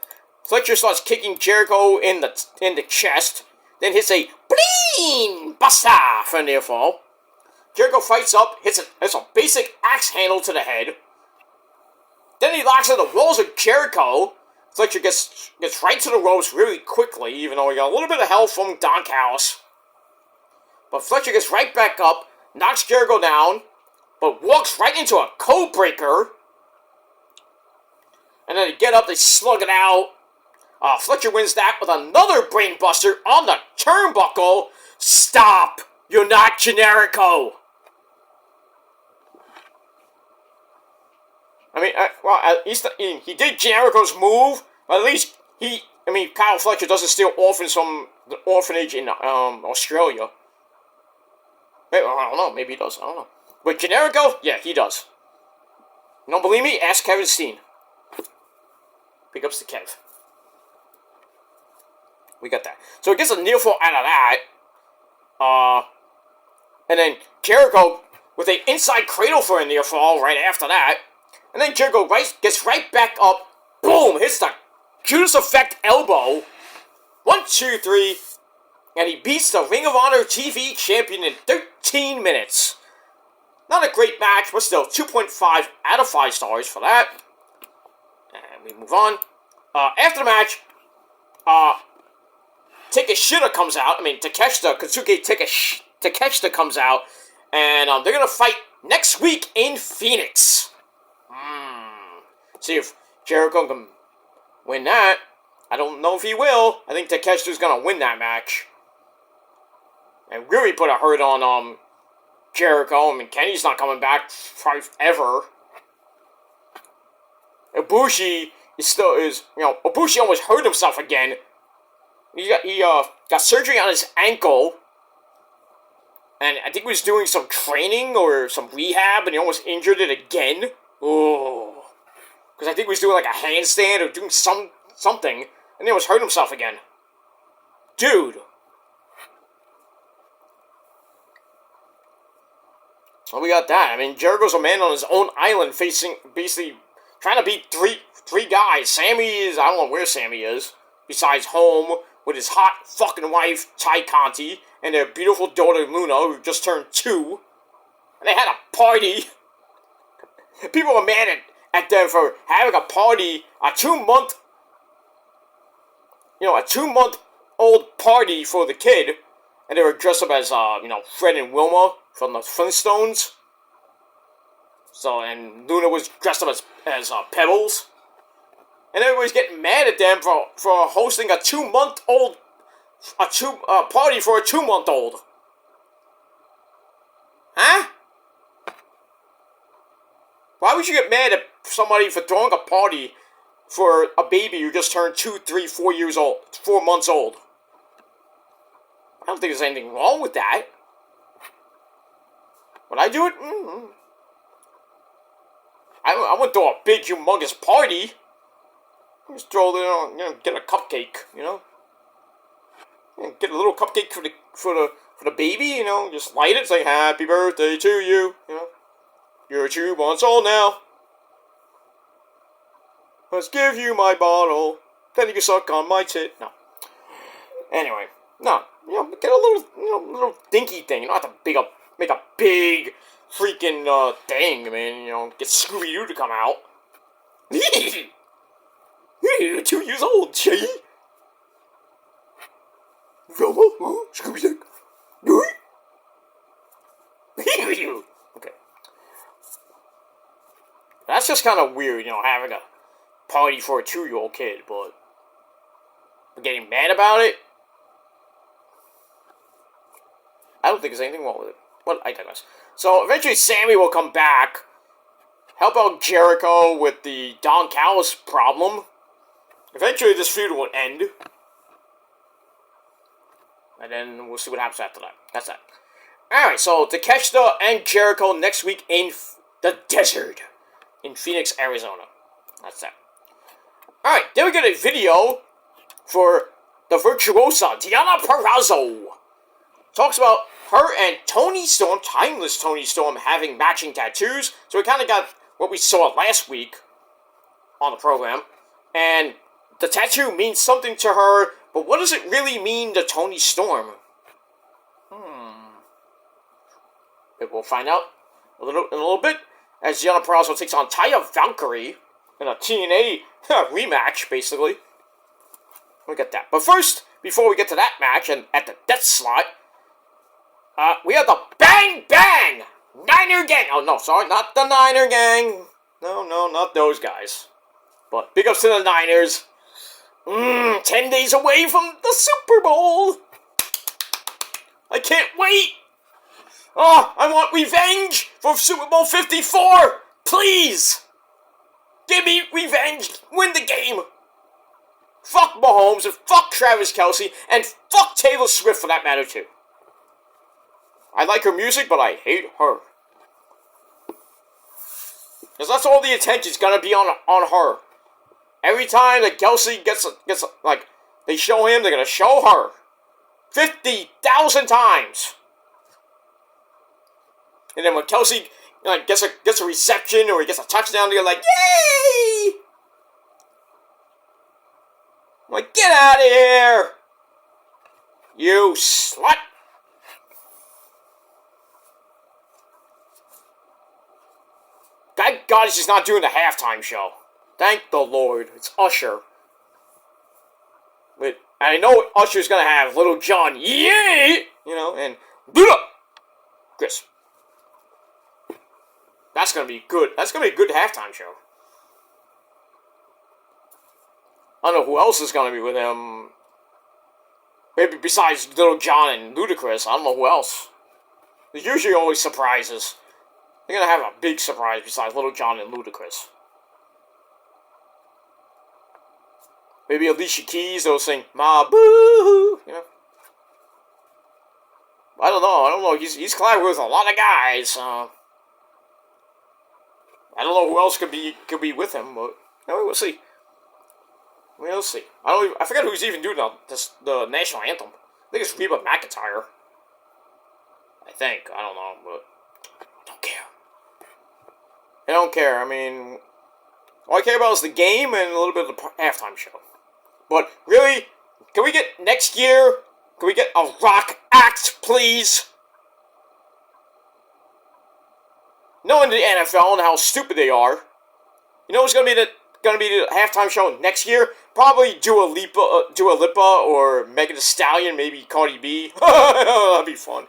Fletcher starts kicking Jericho in the chest, then hits a bling buster for a near fall. Jericho fights up, hits a basic axe handle to the head. Then he locks in the walls of Jericho. Fletcher gets right to the ropes really quickly, even though he got a little bit of help from Don Callis. But Fletcher gets right back up, knocks Jericho down, but walks right into a code breaker. And then they get up, they slug it out. Fletcher wins that with another brainbuster on the turnbuckle. Stop! You're not Generico! I mean, at least he did Generico's move, but at least Kyle Fletcher doesn't steal orphans from the orphanage in Australia. Maybe, I don't know, maybe he does, I don't know. But Generico, yeah, he does. You don't believe me? Ask Kevin Steen. Big ups to Kev. We got that. So it gets a near fall out of that. And then Jericho with an inside cradle for a near fall right after that. And then Jericho gets right back up. Boom! Hits the Judas Effect elbow. 1, 2, 3. And he beats the Ring of Honor TV champion in 13 minutes. Not a great match, but still 2.5 out of 5 stars for that. And we move on. After the match, Takeshita comes out. Kosuke Takeshita comes out. And they're going to fight next week in Phoenix. See if Jericho can win that. I don't know if he will. I think Takeshita's going to win that match. And really put a hurt on Jericho. Kenny's not coming back ever. Ibushi Ibushi almost hurt himself again. He got surgery on his ankle. And I think he was doing some training or some rehab, and he almost injured it again. Oh. Because I think he was doing like a handstand or doing something, and he almost hurt himself again. Dude. Well, we got that. Jericho's a man on his own island, basically trying to beat three guys. Sammy is, I don't know where Sammy is, besides home with his hot fucking wife, Ty Conti, and their beautiful daughter, Luna, who just turned 2. And they had a party. People were mad at them for having a party, a 2-month old party for the kid. And they were dressed up as, Fred and Wilma from the Flintstones. So, and Luna was dressed up as Pebbles. And everybody's getting mad at them for hosting a 2-month-old, party for a 2-month-old. Huh? Why would you get mad at somebody for throwing a party for a baby who just turned 2, 3, 4 years old, 4 months old? I don't think there's anything wrong with that. Would I do it? Mm-hmm. I wouldn't throw a big, humongous party. Just throw get a cupcake, Get a little cupcake for the baby, Just light it, say happy birthday to you, You're 2 months old now. Let's give you my bottle. Then you can suck on my tit. No. Anyway, no. Get a little dinky thing. You don't have to make a big freaking thing. Get Scooby-Doo to come out. You're 2 years old, Jay. Velma? Scooby-Doo? Okay. That's just kind of weird, having a party for a 2-year-old kid, but getting mad about it? I don't think there's anything wrong with it. But I digress. So, eventually Sammy will come back. help out Jericho with the Don Callis problem. Eventually, this feud will end. And then we'll see what happens after that. That's that. Alright, so Takeshita and Jericho next week in the desert. In Phoenix, Arizona. That's that. Alright, then we get a video for the Virtuosa, Deonna Purrazzo. Talks about her and Toni Storm, timeless Toni Storm, having matching tattoos. So we kind of got what we saw last week on the program. And the tattoo means something to her, but what does it really mean to Toni Storm? Maybe we'll find out in a little bit. As Deonna Purrazzo takes on Taya Valkyrie in a TNA rematch, basically. We'll get that. But first, before we get to that match, and at the death slot, we have the Bang Bang Niner Gang. Oh, no, sorry, not the Niner Gang. No, not those guys. But big ups to the Niners. 10 days away from the Super Bowl. I can't wait. Oh, I want revenge for Super Bowl 54. Please. Give me revenge. Win the game. Fuck Mahomes and fuck Travis Kelce and fuck Taylor Swift for that matter too. I like her music, but I hate her. Because that's all the attention's gonna be on her. Every time that Kelce gets like, they show him, they're gonna show her. 50,000 times. And then when Kelce gets a reception or he gets a touchdown, they're like, yay! I'm like, get out of here! You slut! Thank God she's not doing the halftime show. Thank the Lord. It's Usher. And I know Usher's gonna have Little John, yay! And Buddha! Chris. That's gonna be good. That's gonna be a good halftime show. I don't know who else is gonna be with him. Maybe besides Little John and Ludacris. I don't know who else. There's usually always surprises. They're gonna have a big surprise besides Little John and Ludacris. Maybe Alicia Keys will sing "Ma Boo." I don't know. He's collabed with a lot of guys. I don't know who else could be with him, but we'll see. We'll see. I forget who's even doing the national anthem. I think it's Reba McEntire. I think. I don't know, but I don't care. I don't care. I mean, all I care about is the game and a little bit of the halftime show. But really, can we get next year? Can we get a rock act, please? Knowing the NFL and how stupid they are, you know what's gonna be the halftime show next year? Probably Dua Lipa or Megan Thee Stallion, maybe Cardi B. That'd be fun.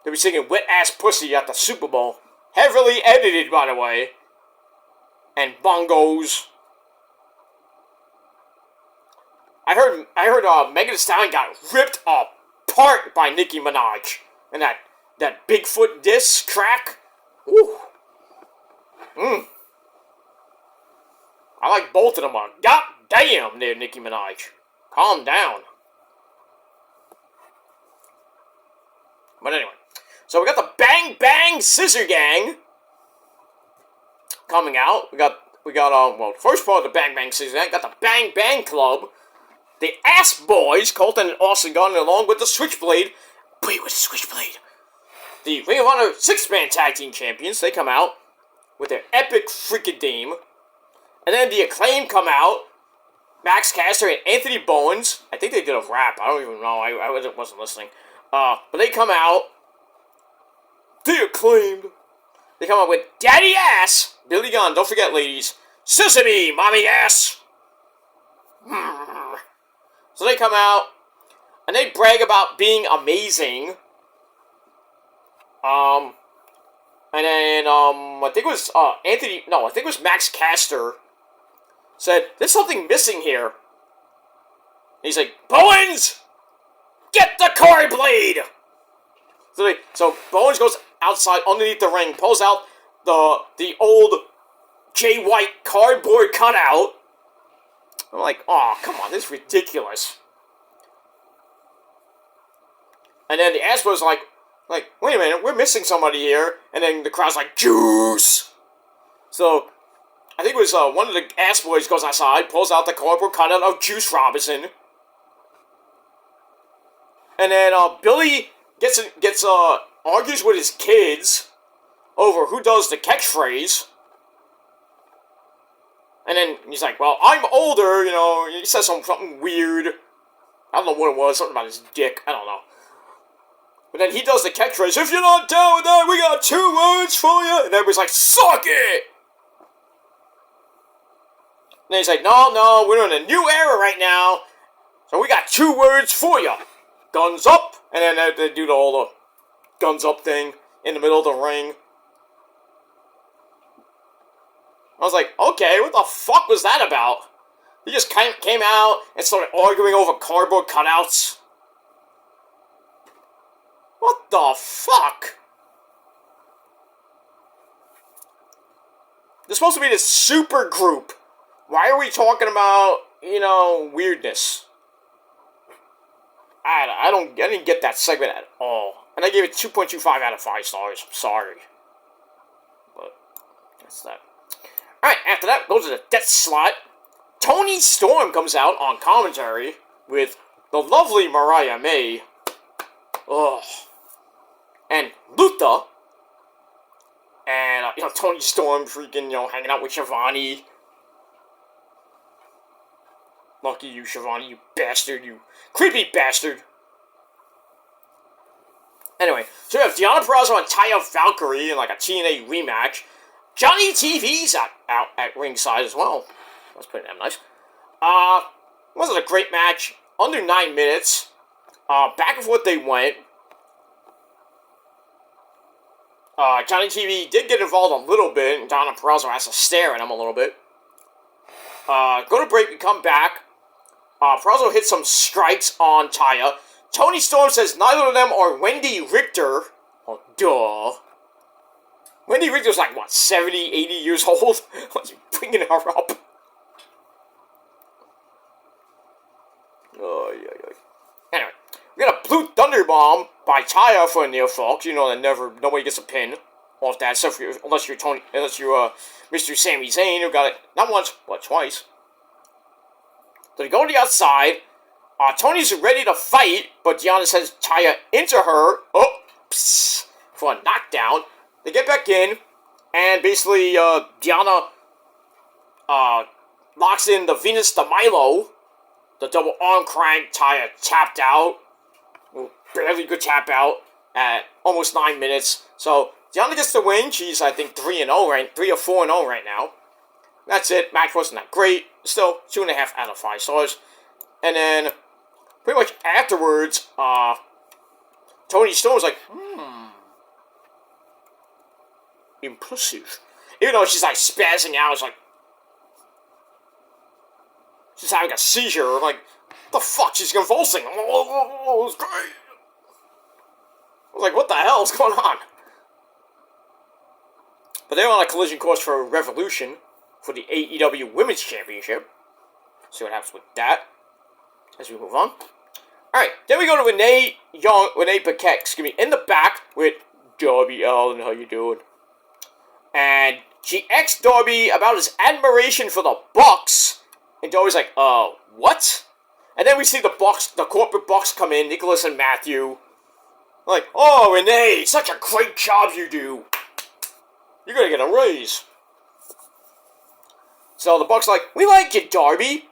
They'll be singing "Wet Ass Pussy" at the Super Bowl, heavily edited, by the way, and bongos. I heard Megan Thee Stallion got ripped apart by Nicki Minaj. And that Bigfoot diss crack. Woo. I like both of them. God damn there, Nicki Minaj. Calm down. But anyway. So we got the Bang Bang Scissor Gang coming out. We got first part of the Bang Bang Scissor Gang. Got the Bang Bang Club. The Ass Boys, Colton and Austin Gunn, along with the Switchblade. Wait, with the Switchblade. The Ring of Honor 6-man tag team champions, they come out with their epic freaking theme. And then the Acclaim come out. Max Caster and Anthony Bowens. I think they did a rap. I don't even know. I wasn't listening. But they come out. The Acclaimed. They come out with Daddy Ass. Billy Gunn. Don't forget, ladies. Sesame, Mommy Ass. So they come out. And they brag about being amazing. And then, I think it was, I think it was Max Caster said, there's something missing here. And he's like, Bowens! Get the cord blade! So Bowens goes outside underneath the ring, pulls out the old Jay White cardboard cutout. I'm like, oh, come on, this is ridiculous. And then the Ass Boys like, wait a minute, we're missing somebody here. And then the crowd's like, Juice! So, I think it was one of the Ass Boys goes outside, pulls out the cardboard cutout of Juice Robinson. And then Billy argues with his kids over who does the catchphrase. And then he's like, well, I'm older, he says something weird. I don't know what it was, something about his dick, I don't know. But then he does the catchphrase, if you're not down with that, we got 2 words for you. And everybody's like, suck it! And then he's like, no, we're in a new era right now. So we got 2 words for you. Guns up. And then they do the whole guns up thing in the middle of the ring. I was like, okay, what the fuck was that about? He just came out and started arguing over cardboard cutouts. What the fuck? They're supposed to be this super group. Why are we talking about, weirdness? I didn't get that segment at all. And I gave it 2.25 out of 5 stars. I'm sorry. But, that's that. Alright, after that, goes to the death slot. Toni Storm comes out on commentary with the lovely Mariah May. Ugh. And Luther. And, Toni Storm freaking, hanging out with Shivani. Lucky you, Shivani, you bastard, you creepy bastard. Anyway, so we have Deonna Purrazzo and Taya Valkyrie in like a TNA rematch. Johnny TV's out at ringside as well. Let's put it in nice. Wasn't a great match. Under 9 minutes. Back and forth they went. Johnny TV did get involved a little bit, and Deonna Purrazzo has to stare at him a little bit. Go to break, we come back. Purrazzo hits some strikes on Taya. Toni Storm says neither of them are Wendy Richter. Oh, duh. Wendy Richter's like, what, 70, 80 years old? What's you bringing her up? Anyway, we got a Blue Thunder Bomb by Taya for a near fall. That nobody gets a pin off that, except for unless you're Mr. Sami Zayn, who got it not once, but twice. So they go to the outside. Tony's ready to fight, but Deonna sends Taya into her. For a knockdown. They get back in, and basically, Deonna locks in the Venus de Milo. The double arm crank. Taya tapped out. Barely could tap out at almost 9 minutes. So, Deonna gets the win. She's, I think, 3 or 4 right now. That's it. Match wasn't that great. Still, 2.5 out of 5 stars. And then, pretty much afterwards, Toni Storm was like, impressive. Even though she's like spazzing out, it's like, she's having a seizure. I'm like, what the fuck? She's convulsing. Oh, it's great. I was like, what the hell is going on? But they're on a collision course for Revolution for the AEW Women's Championship. See what happens with that as we move on. Alright, then we go to Renee Paquette, in the back with Darby Allin. How you doing? And she asked Darby about his admiration for the Bucks. And Darby's like, what? And then we see the corporate Bucks come in, Nicholas and Matthew. Like, oh, Renee, such a great job you do. You're gonna get a raise. So the Bucks are like, we like you, Darby.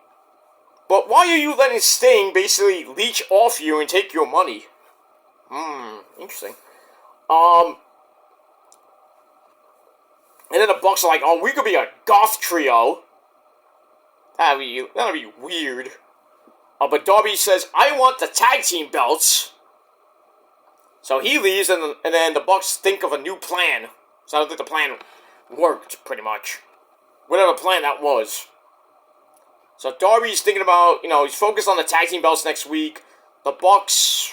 But why are you letting Sting basically leech off you and take your money? Interesting. And then the Bucks are like, oh, we could be a goth trio. That'd be weird. But Darby says, I want the tag team belts. So he leaves, and then the Bucks think of a new plan. So I don't think the plan worked, pretty much. Whatever plan that was. So Darby's thinking about, he's focused on the tag team belts next week. The Bucks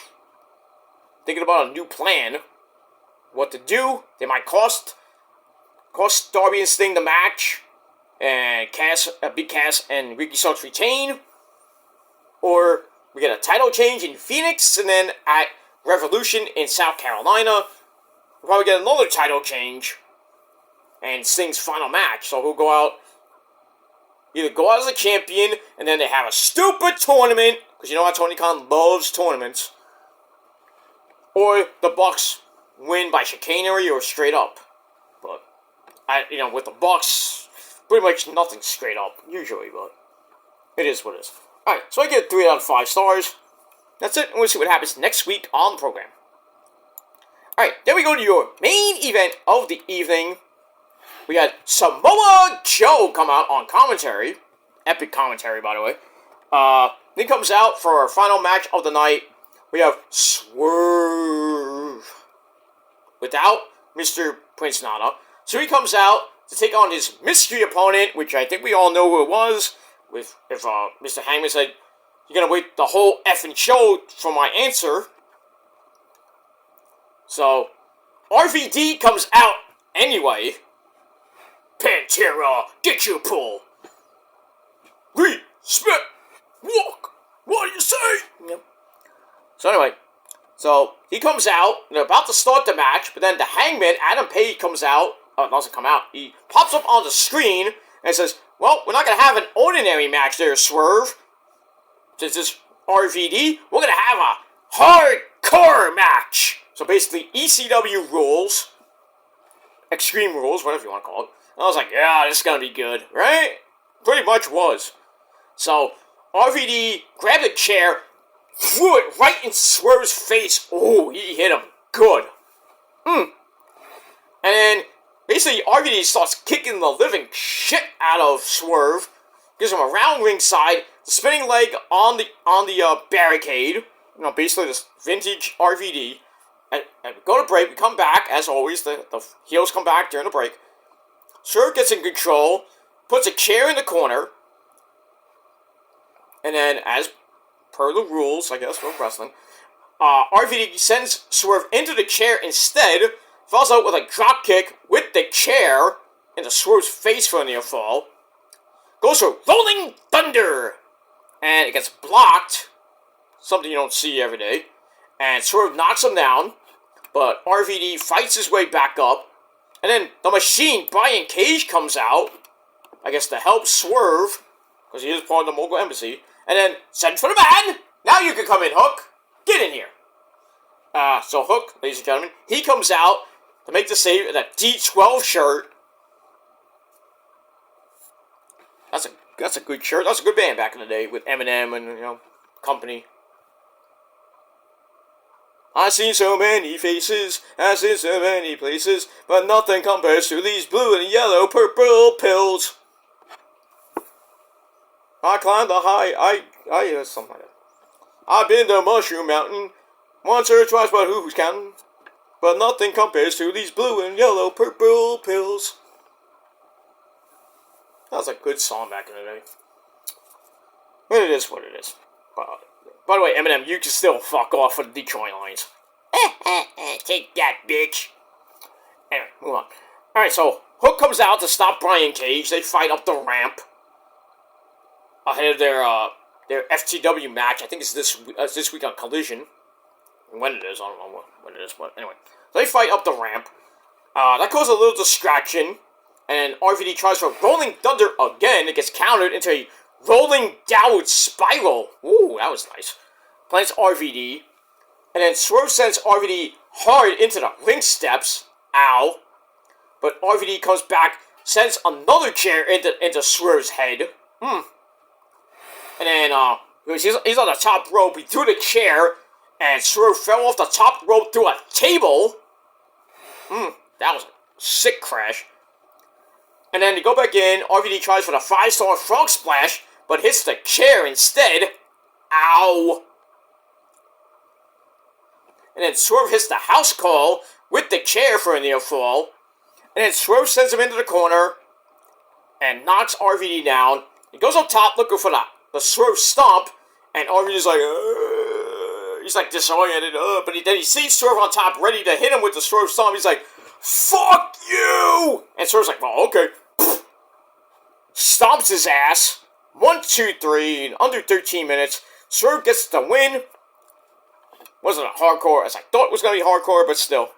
thinking about a new plan. what to do. They might cost Darby and Sting the match, and Big Cass and Ricky Starks retain, or we get a title change in Phoenix, and then at Revolution in South Carolina, we'll probably get another title change and Sting's final match. So he'll either go out as a champion, and then they have a stupid tournament, because you know how Tony Khan loves tournaments, or the Bucks win by chicanery or straight up. But with the Bucks, pretty much nothing straight up usually, but it is what it is. Alright, so I get 3 out of 5 stars. That's it, and we'll see what happens next week on the program. Alright, then we go to your main event of the evening. We had Samoa Joe come out on commentary. Epic commentary, by the way. He comes out for our final match of the night. We have Swerve without Mr. Prince Nana. So he comes out to take on his mystery opponent, which I think we all know who it was. If Mr. Hangman said, "You're gonna wait the whole effing show for my answer." So RVD comes out anyway. Pantera, get your pull. Respect, walk. What do you say? Yep. So anyway, he comes out. They're about to start the match, but then the Hangman, Adam Page, comes out. Doesn't come out. He pops up on the screen and says, "Well, we're not gonna have an ordinary match there, Swerve. Since this RVD, we're gonna have a hardcore match." So basically, ECW rules, Extreme Rules, whatever you want to call it. And I was like, yeah, this is gonna be good, right? Pretty much was. So RVD grabbed a chair, threw it right in Swerve's face. Oh, he hit him good. And then basically RVD starts kicking the living shit out of Swerve. Gives him a round ringside, the spinning leg on the barricade. Basically this vintage RVD. And we go to break. We come back as always. The heels come back during the break. Swerve gets in control, puts a chair in the corner, and then, as per the rules, I guess, of wrestling, RVD sends Swerve into the chair instead, falls out with a drop kick with the chair into Swerve's face for a near fall, goes for Rolling Thunder, and it gets blocked, something you don't see every day, and Swerve knocks him down, but RVD fights his way back up, and then the Machine, Brian Cage, comes out, I guess to help Swerve, because he is part of the Mogul Embassy, and then send for the man. Now you can come in, Hook. Get in here. So Hook, ladies and gentlemen, he comes out to make the save in a D12 shirt. That's a good shirt. That's a good band back in the day with Eminem and company. I've seen so many faces, I've seen so many places, but nothing compares to these blue and yellow purple pills. I climbed the high, something like that. I've been to Mushroom Mountain, once or twice, but who's counting? But nothing compares to these blue and yellow purple pills. That was a good song back in the day. But it is what it is. By the way, Eminem, you can still fuck off for the Detroit lines. Take that, bitch. Anyway, move on. Alright, so Hook comes out to stop Brian Cage. They fight up the ramp ahead of their FTW match. I think it's this week on Collision. When it is, I don't know when it is, but anyway. So they fight up the ramp. That causes a little distraction. And RVD tries for Rolling Thunder again. It gets countered into a rolling downward spiral. Ooh, that was nice. Plants RVD. And then Swerve sends RVD hard into the ring steps. Ow. But RVD comes back, sends another chair into Swerve's head. And then he's on the top rope. He threw the chair, and Swerve fell off the top rope through a table. That was a sick crash. And then they go back in. RVD tries for the 5-star frog splash, but hits the chair instead. Ow. And then Swerve hits the house call with the chair for a near fall. And then Swerve sends him into the corner and knocks RVD down. He goes up top looking for the Swerve stomp. And RVD's like, He's like disoriented, but then he sees Swerve on top, ready to hit him with the Swerve Stomp. He's like, fuck you! And Swerve's like, well, okay. Stomps his ass. 1, 2, 3 in under 13 minutes. Swerve gets the win. Wasn't a hardcore as I thought it was going to be hardcore, but still.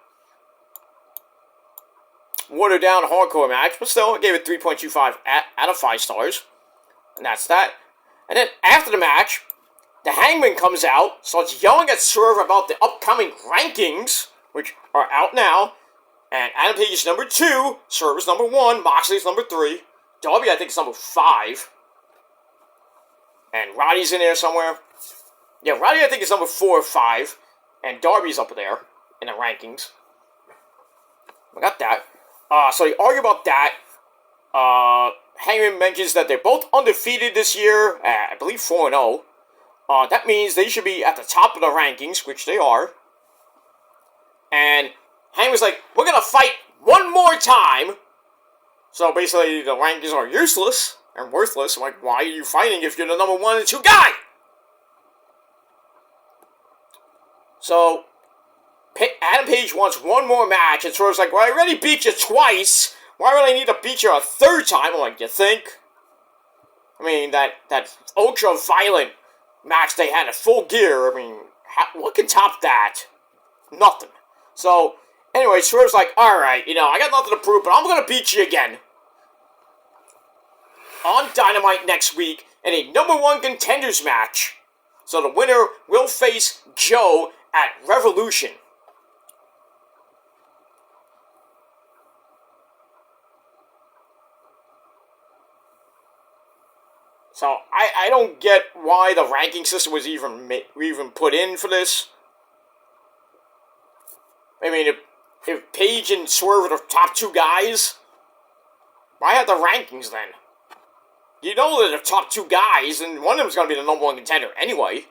Watered down hardcore match, but still, I gave it 3.25 out of 5 stars. And that's that. And then after the match, the Hangman comes out, starts yelling at Swerve about the upcoming rankings, which are out now. And Adam Page is number 2, Swerve is number 1, Moxley is number 3, Darby I think is number 5. And Roddy's in there somewhere. Yeah, Roddy I think is number 4 or 5. And Darby's up there in the rankings. I got that. So they argue about that. Hangman mentions that they're both undefeated this year. I believe 4-0. That means they should be at the top of the rankings, which they are. And Hangman's like, we're going to fight one more time. So basically the rankings are useless and worthless. I'm like, why are you fighting if you're the number 1 and 2 guy? So Adam Page wants one more match, and Swerve's like, well, I already beat you twice. Why would I need to beat you a third time? I'm like, you think? I mean, that ultra-violent match they had at Full Gear, I mean, what can top that? Nothing. So, anyway, Swerve's like, alright, I got nothing to prove, but I'm going to beat you again. On Dynamite next week, in a number 1 contenders match. So the winner will face Joe at Revolution. So I don't get why the ranking system was even put in for this. I mean, if Page and Swerve are the top 2 guys, why have the rankings then? You know they're the top 2 guys, and one of them's going to be the number 1 contender anyway.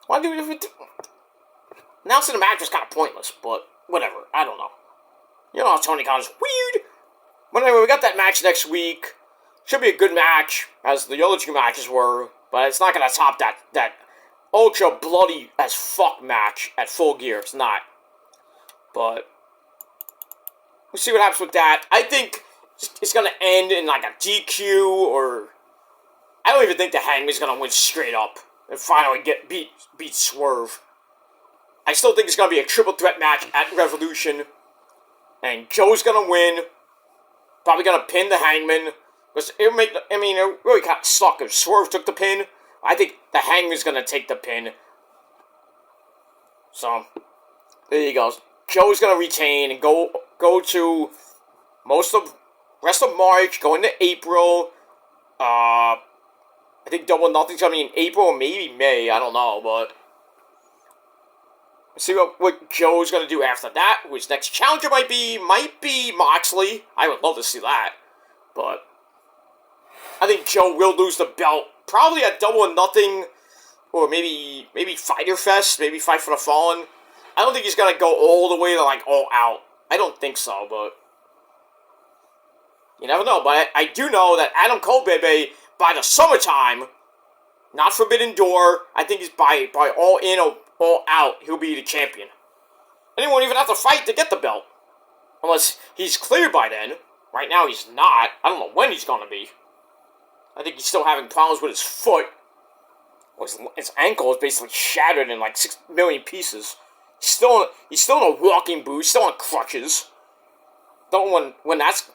Why do it? Announcing the match was kind of pointless, but whatever. I don't know. You know how Tony Khan is weird. But anyway, we got that match next week. Should be a good match, as the other 2 matches were, but it's not going to top that ultra bloody as fuck match at Full Gear. It's not. But we'll see what happens with that. I think it's going to end in like a DQ, or I don't even think the Hangman's going to win straight up and finally get beat Swerve. I still think it's going to be a triple threat match at Revolution, and Joe's going to win. Probably going to pin the Hangman. Because it really kind of suck if Swerve took the pin. I think the Hangman's going to take the pin. So, there you go. Joe's going to retain and go to rest of March, go into April. I think Double Nothing's going to be in April or maybe May. I don't know, but let's see what Joe's going to do after that. Who his next challenger might be Moxley. I would love to see that. But I think Joe will lose the belt, probably at Double or Nothing, or maybe Fyter Fest, maybe Fight for the Fallen. I don't think he's gonna go all the way to like All Out. I don't think so, but you never know. But I do know that Adam Cole, baby, by the summertime, not Forbidden Door, I think he's by All In or All Out, he'll be the champion. And he won't even have to fight to get the belt, unless he's cleared by then. Right now he's not. I don't know when he's gonna be. I think he's still having problems with his foot. His ankle is basically shattered in like 6 million pieces. He's still in a walking boot. He's still on crutches. Don't when that's,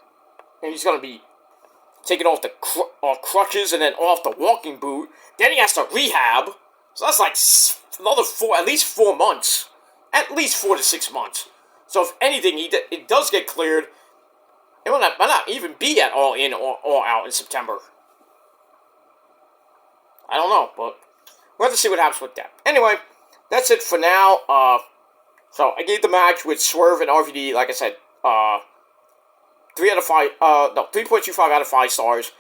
and he's gonna be taken off the crutches and then off the walking boot. Then he has to rehab. So that's like another at least 4 months, at least 4 to 6 months. So if anything, it does get cleared. It might not even be at All In or All Out in September. I don't know, but we'll have to see what happens with that. Anyway, that's it for now. So I gave the match with Swerve and RVD, like I said, 3.25 out of 5 stars.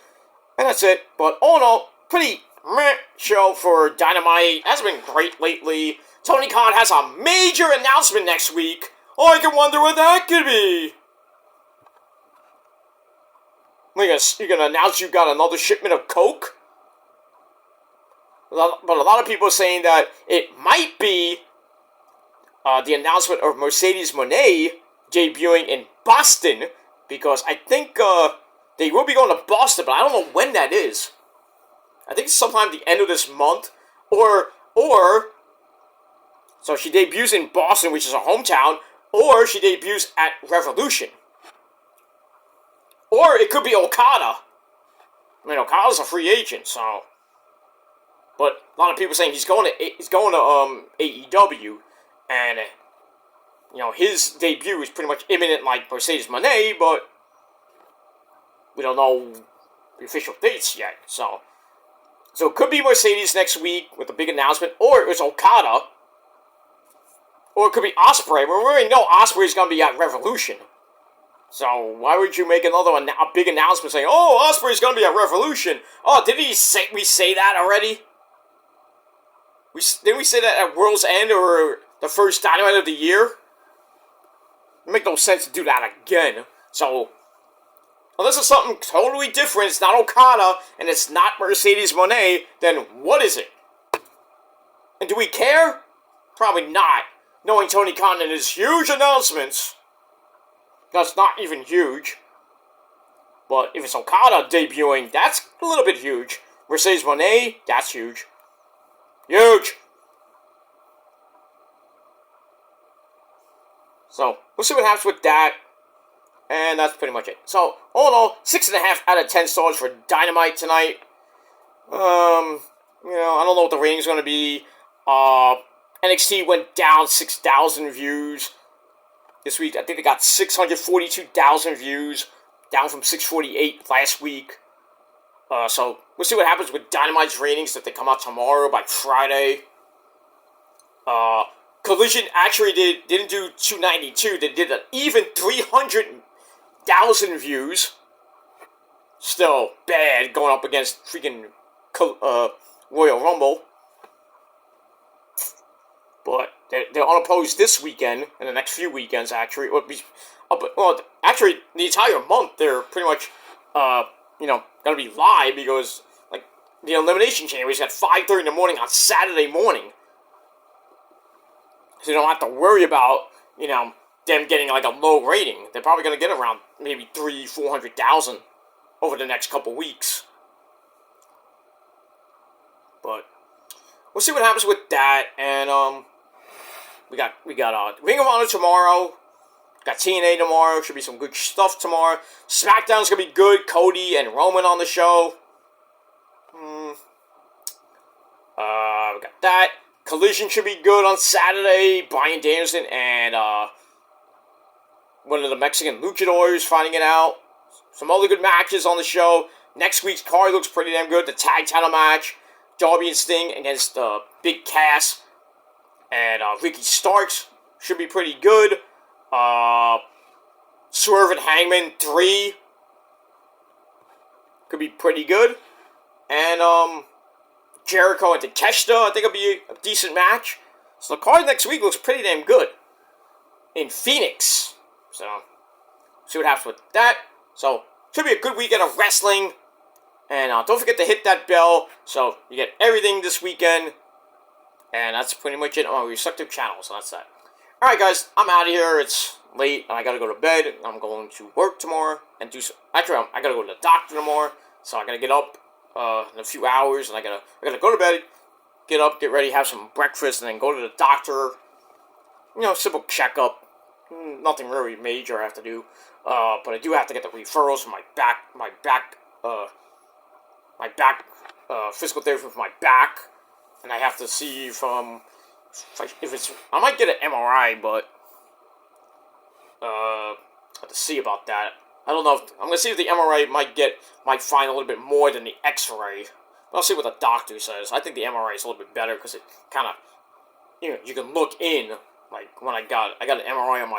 And that's it. But all in all, pretty meh show for Dynamite. Hasn't been great lately. Tony Khan has a major announcement next week. Oh, I can wonder what that could be. You're gonna announce you got another shipment of Coke? but a lot of people are saying that it might be the announcement of Mercedes Moné debuting in Boston, because I think they will be going to Boston, but I don't know when that is. I think it's sometime the end of this month, or so she debuts in Boston, which is her hometown, or she debuts at Revolution. Or it could be Okada. I mean, Okada's a free agent, so. But a lot of people saying he's going to AEW, and his debut is pretty much imminent, like Mercedes Moné, but we don't know the official dates yet. So it could be Mercedes next week with a big announcement, or it was Okada, or it could be Ospreay. We already know Ospreay is going to be at Revolution. So why would you make a big announcement saying, "Oh, Ospreay's going to be at Revolution"? Oh, didn't we say that already? Didn't we say that at World's End or the first Dynamite of the year? It makes no sense to do that again. So, unless it's something totally different, it's not Okada, and it's not Mercedes Moné, then what is it? And do we care? Probably not. Knowing Tony Khan and his huge announcements. That's not even huge. But if it's Okada debuting, that's a little bit huge. Mercedes Moné, that's huge. Huge! So, we'll see what happens with that. And that's pretty much it. So, all in all, 6.5 out of 10 stars for Dynamite tonight. I don't know what the rating's going to be. NXT went down 6,000 views this week. I think they got 642,000 views, down from 648 last week. So, we'll see what happens with Dynamite's ratings if they come out tomorrow by Friday. Collision actually didn't do 292. They did an even 300,000 views. Still bad going up against freaking Royal Rumble. But they're unopposed this weekend, and the next few weekends, actually. Actually, the entire month, they're pretty much, going to be live, because, like, the Elimination Chamber is at 5:30 in the morning on Saturday morning. So you don't have to worry about, them getting, like, a low rating. They're probably going to get around maybe 300,000-400,000 over the next couple weeks. But we'll see what happens with that, and, we got Ring of Honor tomorrow. Got TNA tomorrow. Should be some good stuff tomorrow. SmackDown's gonna be good. Cody and Roman on the show. We got that. Collision should be good on Saturday. Bryan Danielson and one of the Mexican luchadors fighting it out. Some other good matches on the show. Next week's card looks pretty damn good. The tag title match. Darby and Sting against Big Cass and Ricky Starks should be pretty good. Swerve and Hangman 3 could be pretty good. And Jericho and Takeshita, I think it'll be a decent match. So the card next week looks pretty damn good in Phoenix. So see what happens with that. So should be a good weekend of wrestling. And don't forget to hit that bell so you get everything this weekend. And that's pretty much it on our respective channels. So that's that. Alright guys, I'm out of here. It's late and I gotta go to bed. I'm going to work tomorrow and do some... Actually, I gotta go to the doctor tomorrow. So I gotta get up in a few hours and I gotta go to bed, get up, get ready, have some breakfast, and then go to the doctor. Simple checkup. Nothing really major I have to do. But I do have to get the referrals for my back physical therapy for my back, and I have to see if it's... I might get an MRI, but I have to see about that. I don't know if... I'm going to see if the MRI might find a little bit more than the X-ray. But I'll see what the doctor says. I think the MRI is a little bit better, because it kind of... you can look in. Like, when I got an MRI on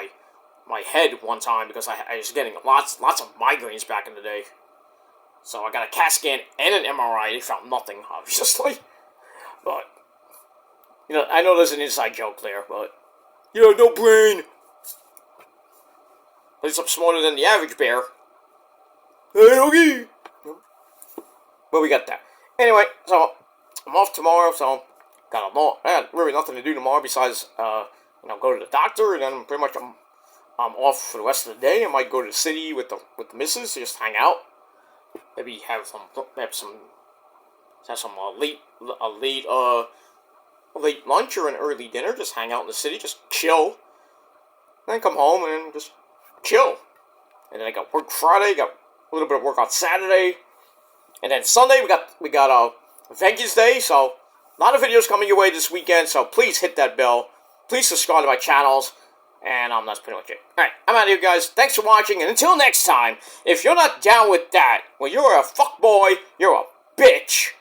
my head one time, because I was getting lots of migraines back in the day. So I got a CAT scan and an MRI. They found nothing, obviously. But, I know there's an inside joke there, but... no brain! At least I'm smarter than the average bear. Hey, okay! But we got that. Anyway, so... I'm off tomorrow, so I got really nothing to do tomorrow besides, go to the doctor, and then pretty much I'm off for the rest of the day. I might go to the city with the missus, just hang out. Maybe have some late lunch or an early dinner. Just hang out in the city, just chill. Then come home and just chill. And then I got work Friday, got a little bit of work on Saturday, and then Sunday we got Vegas Day. So a lot of videos coming your way this weekend. So please hit that bell. Please subscribe to my channels. And that's pretty much it. Alright, I'm out of here, guys. Thanks for watching, and until next time, if you're not down with that, well, you're a fuckboy, you're a bitch,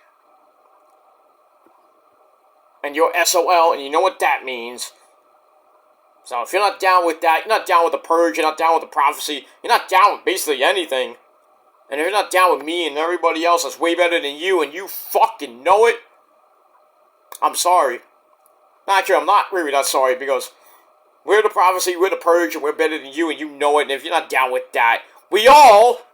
and you're SOL, and you know what that means. So if you're not down with that, you're not down with the purge, you're not down with the prophecy, you're not down with basically anything, and if you're not down with me and everybody else that's way better than you, and you fucking know it, I'm sorry. Actually, I'm not really that sorry, because we're the prophecy, we're the purge, and we're better than you, and you know it, and if you're not down with that, we all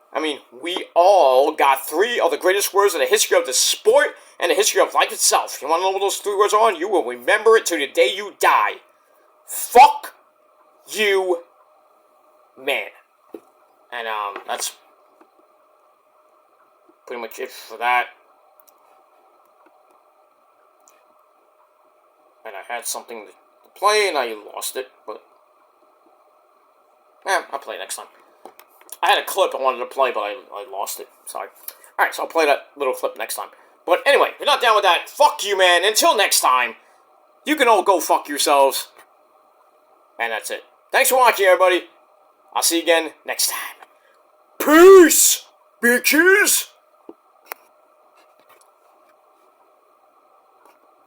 got 3 of the greatest words in the history of the sport and the history of life itself. You want to know what those 3 words are? You will remember it till the day you die. Fuck you, man. And, that's pretty much it for that. And I had something to play, and I lost it, but I'll play it next time. I had a clip I wanted to play, but I lost it. Sorry. Alright, so I'll play that little clip next time. But anyway, if you're not down with that, fuck you, man. Until next time, you can all go fuck yourselves. And that's it. Thanks for watching, everybody. I'll see you again next time. Peace, bitches!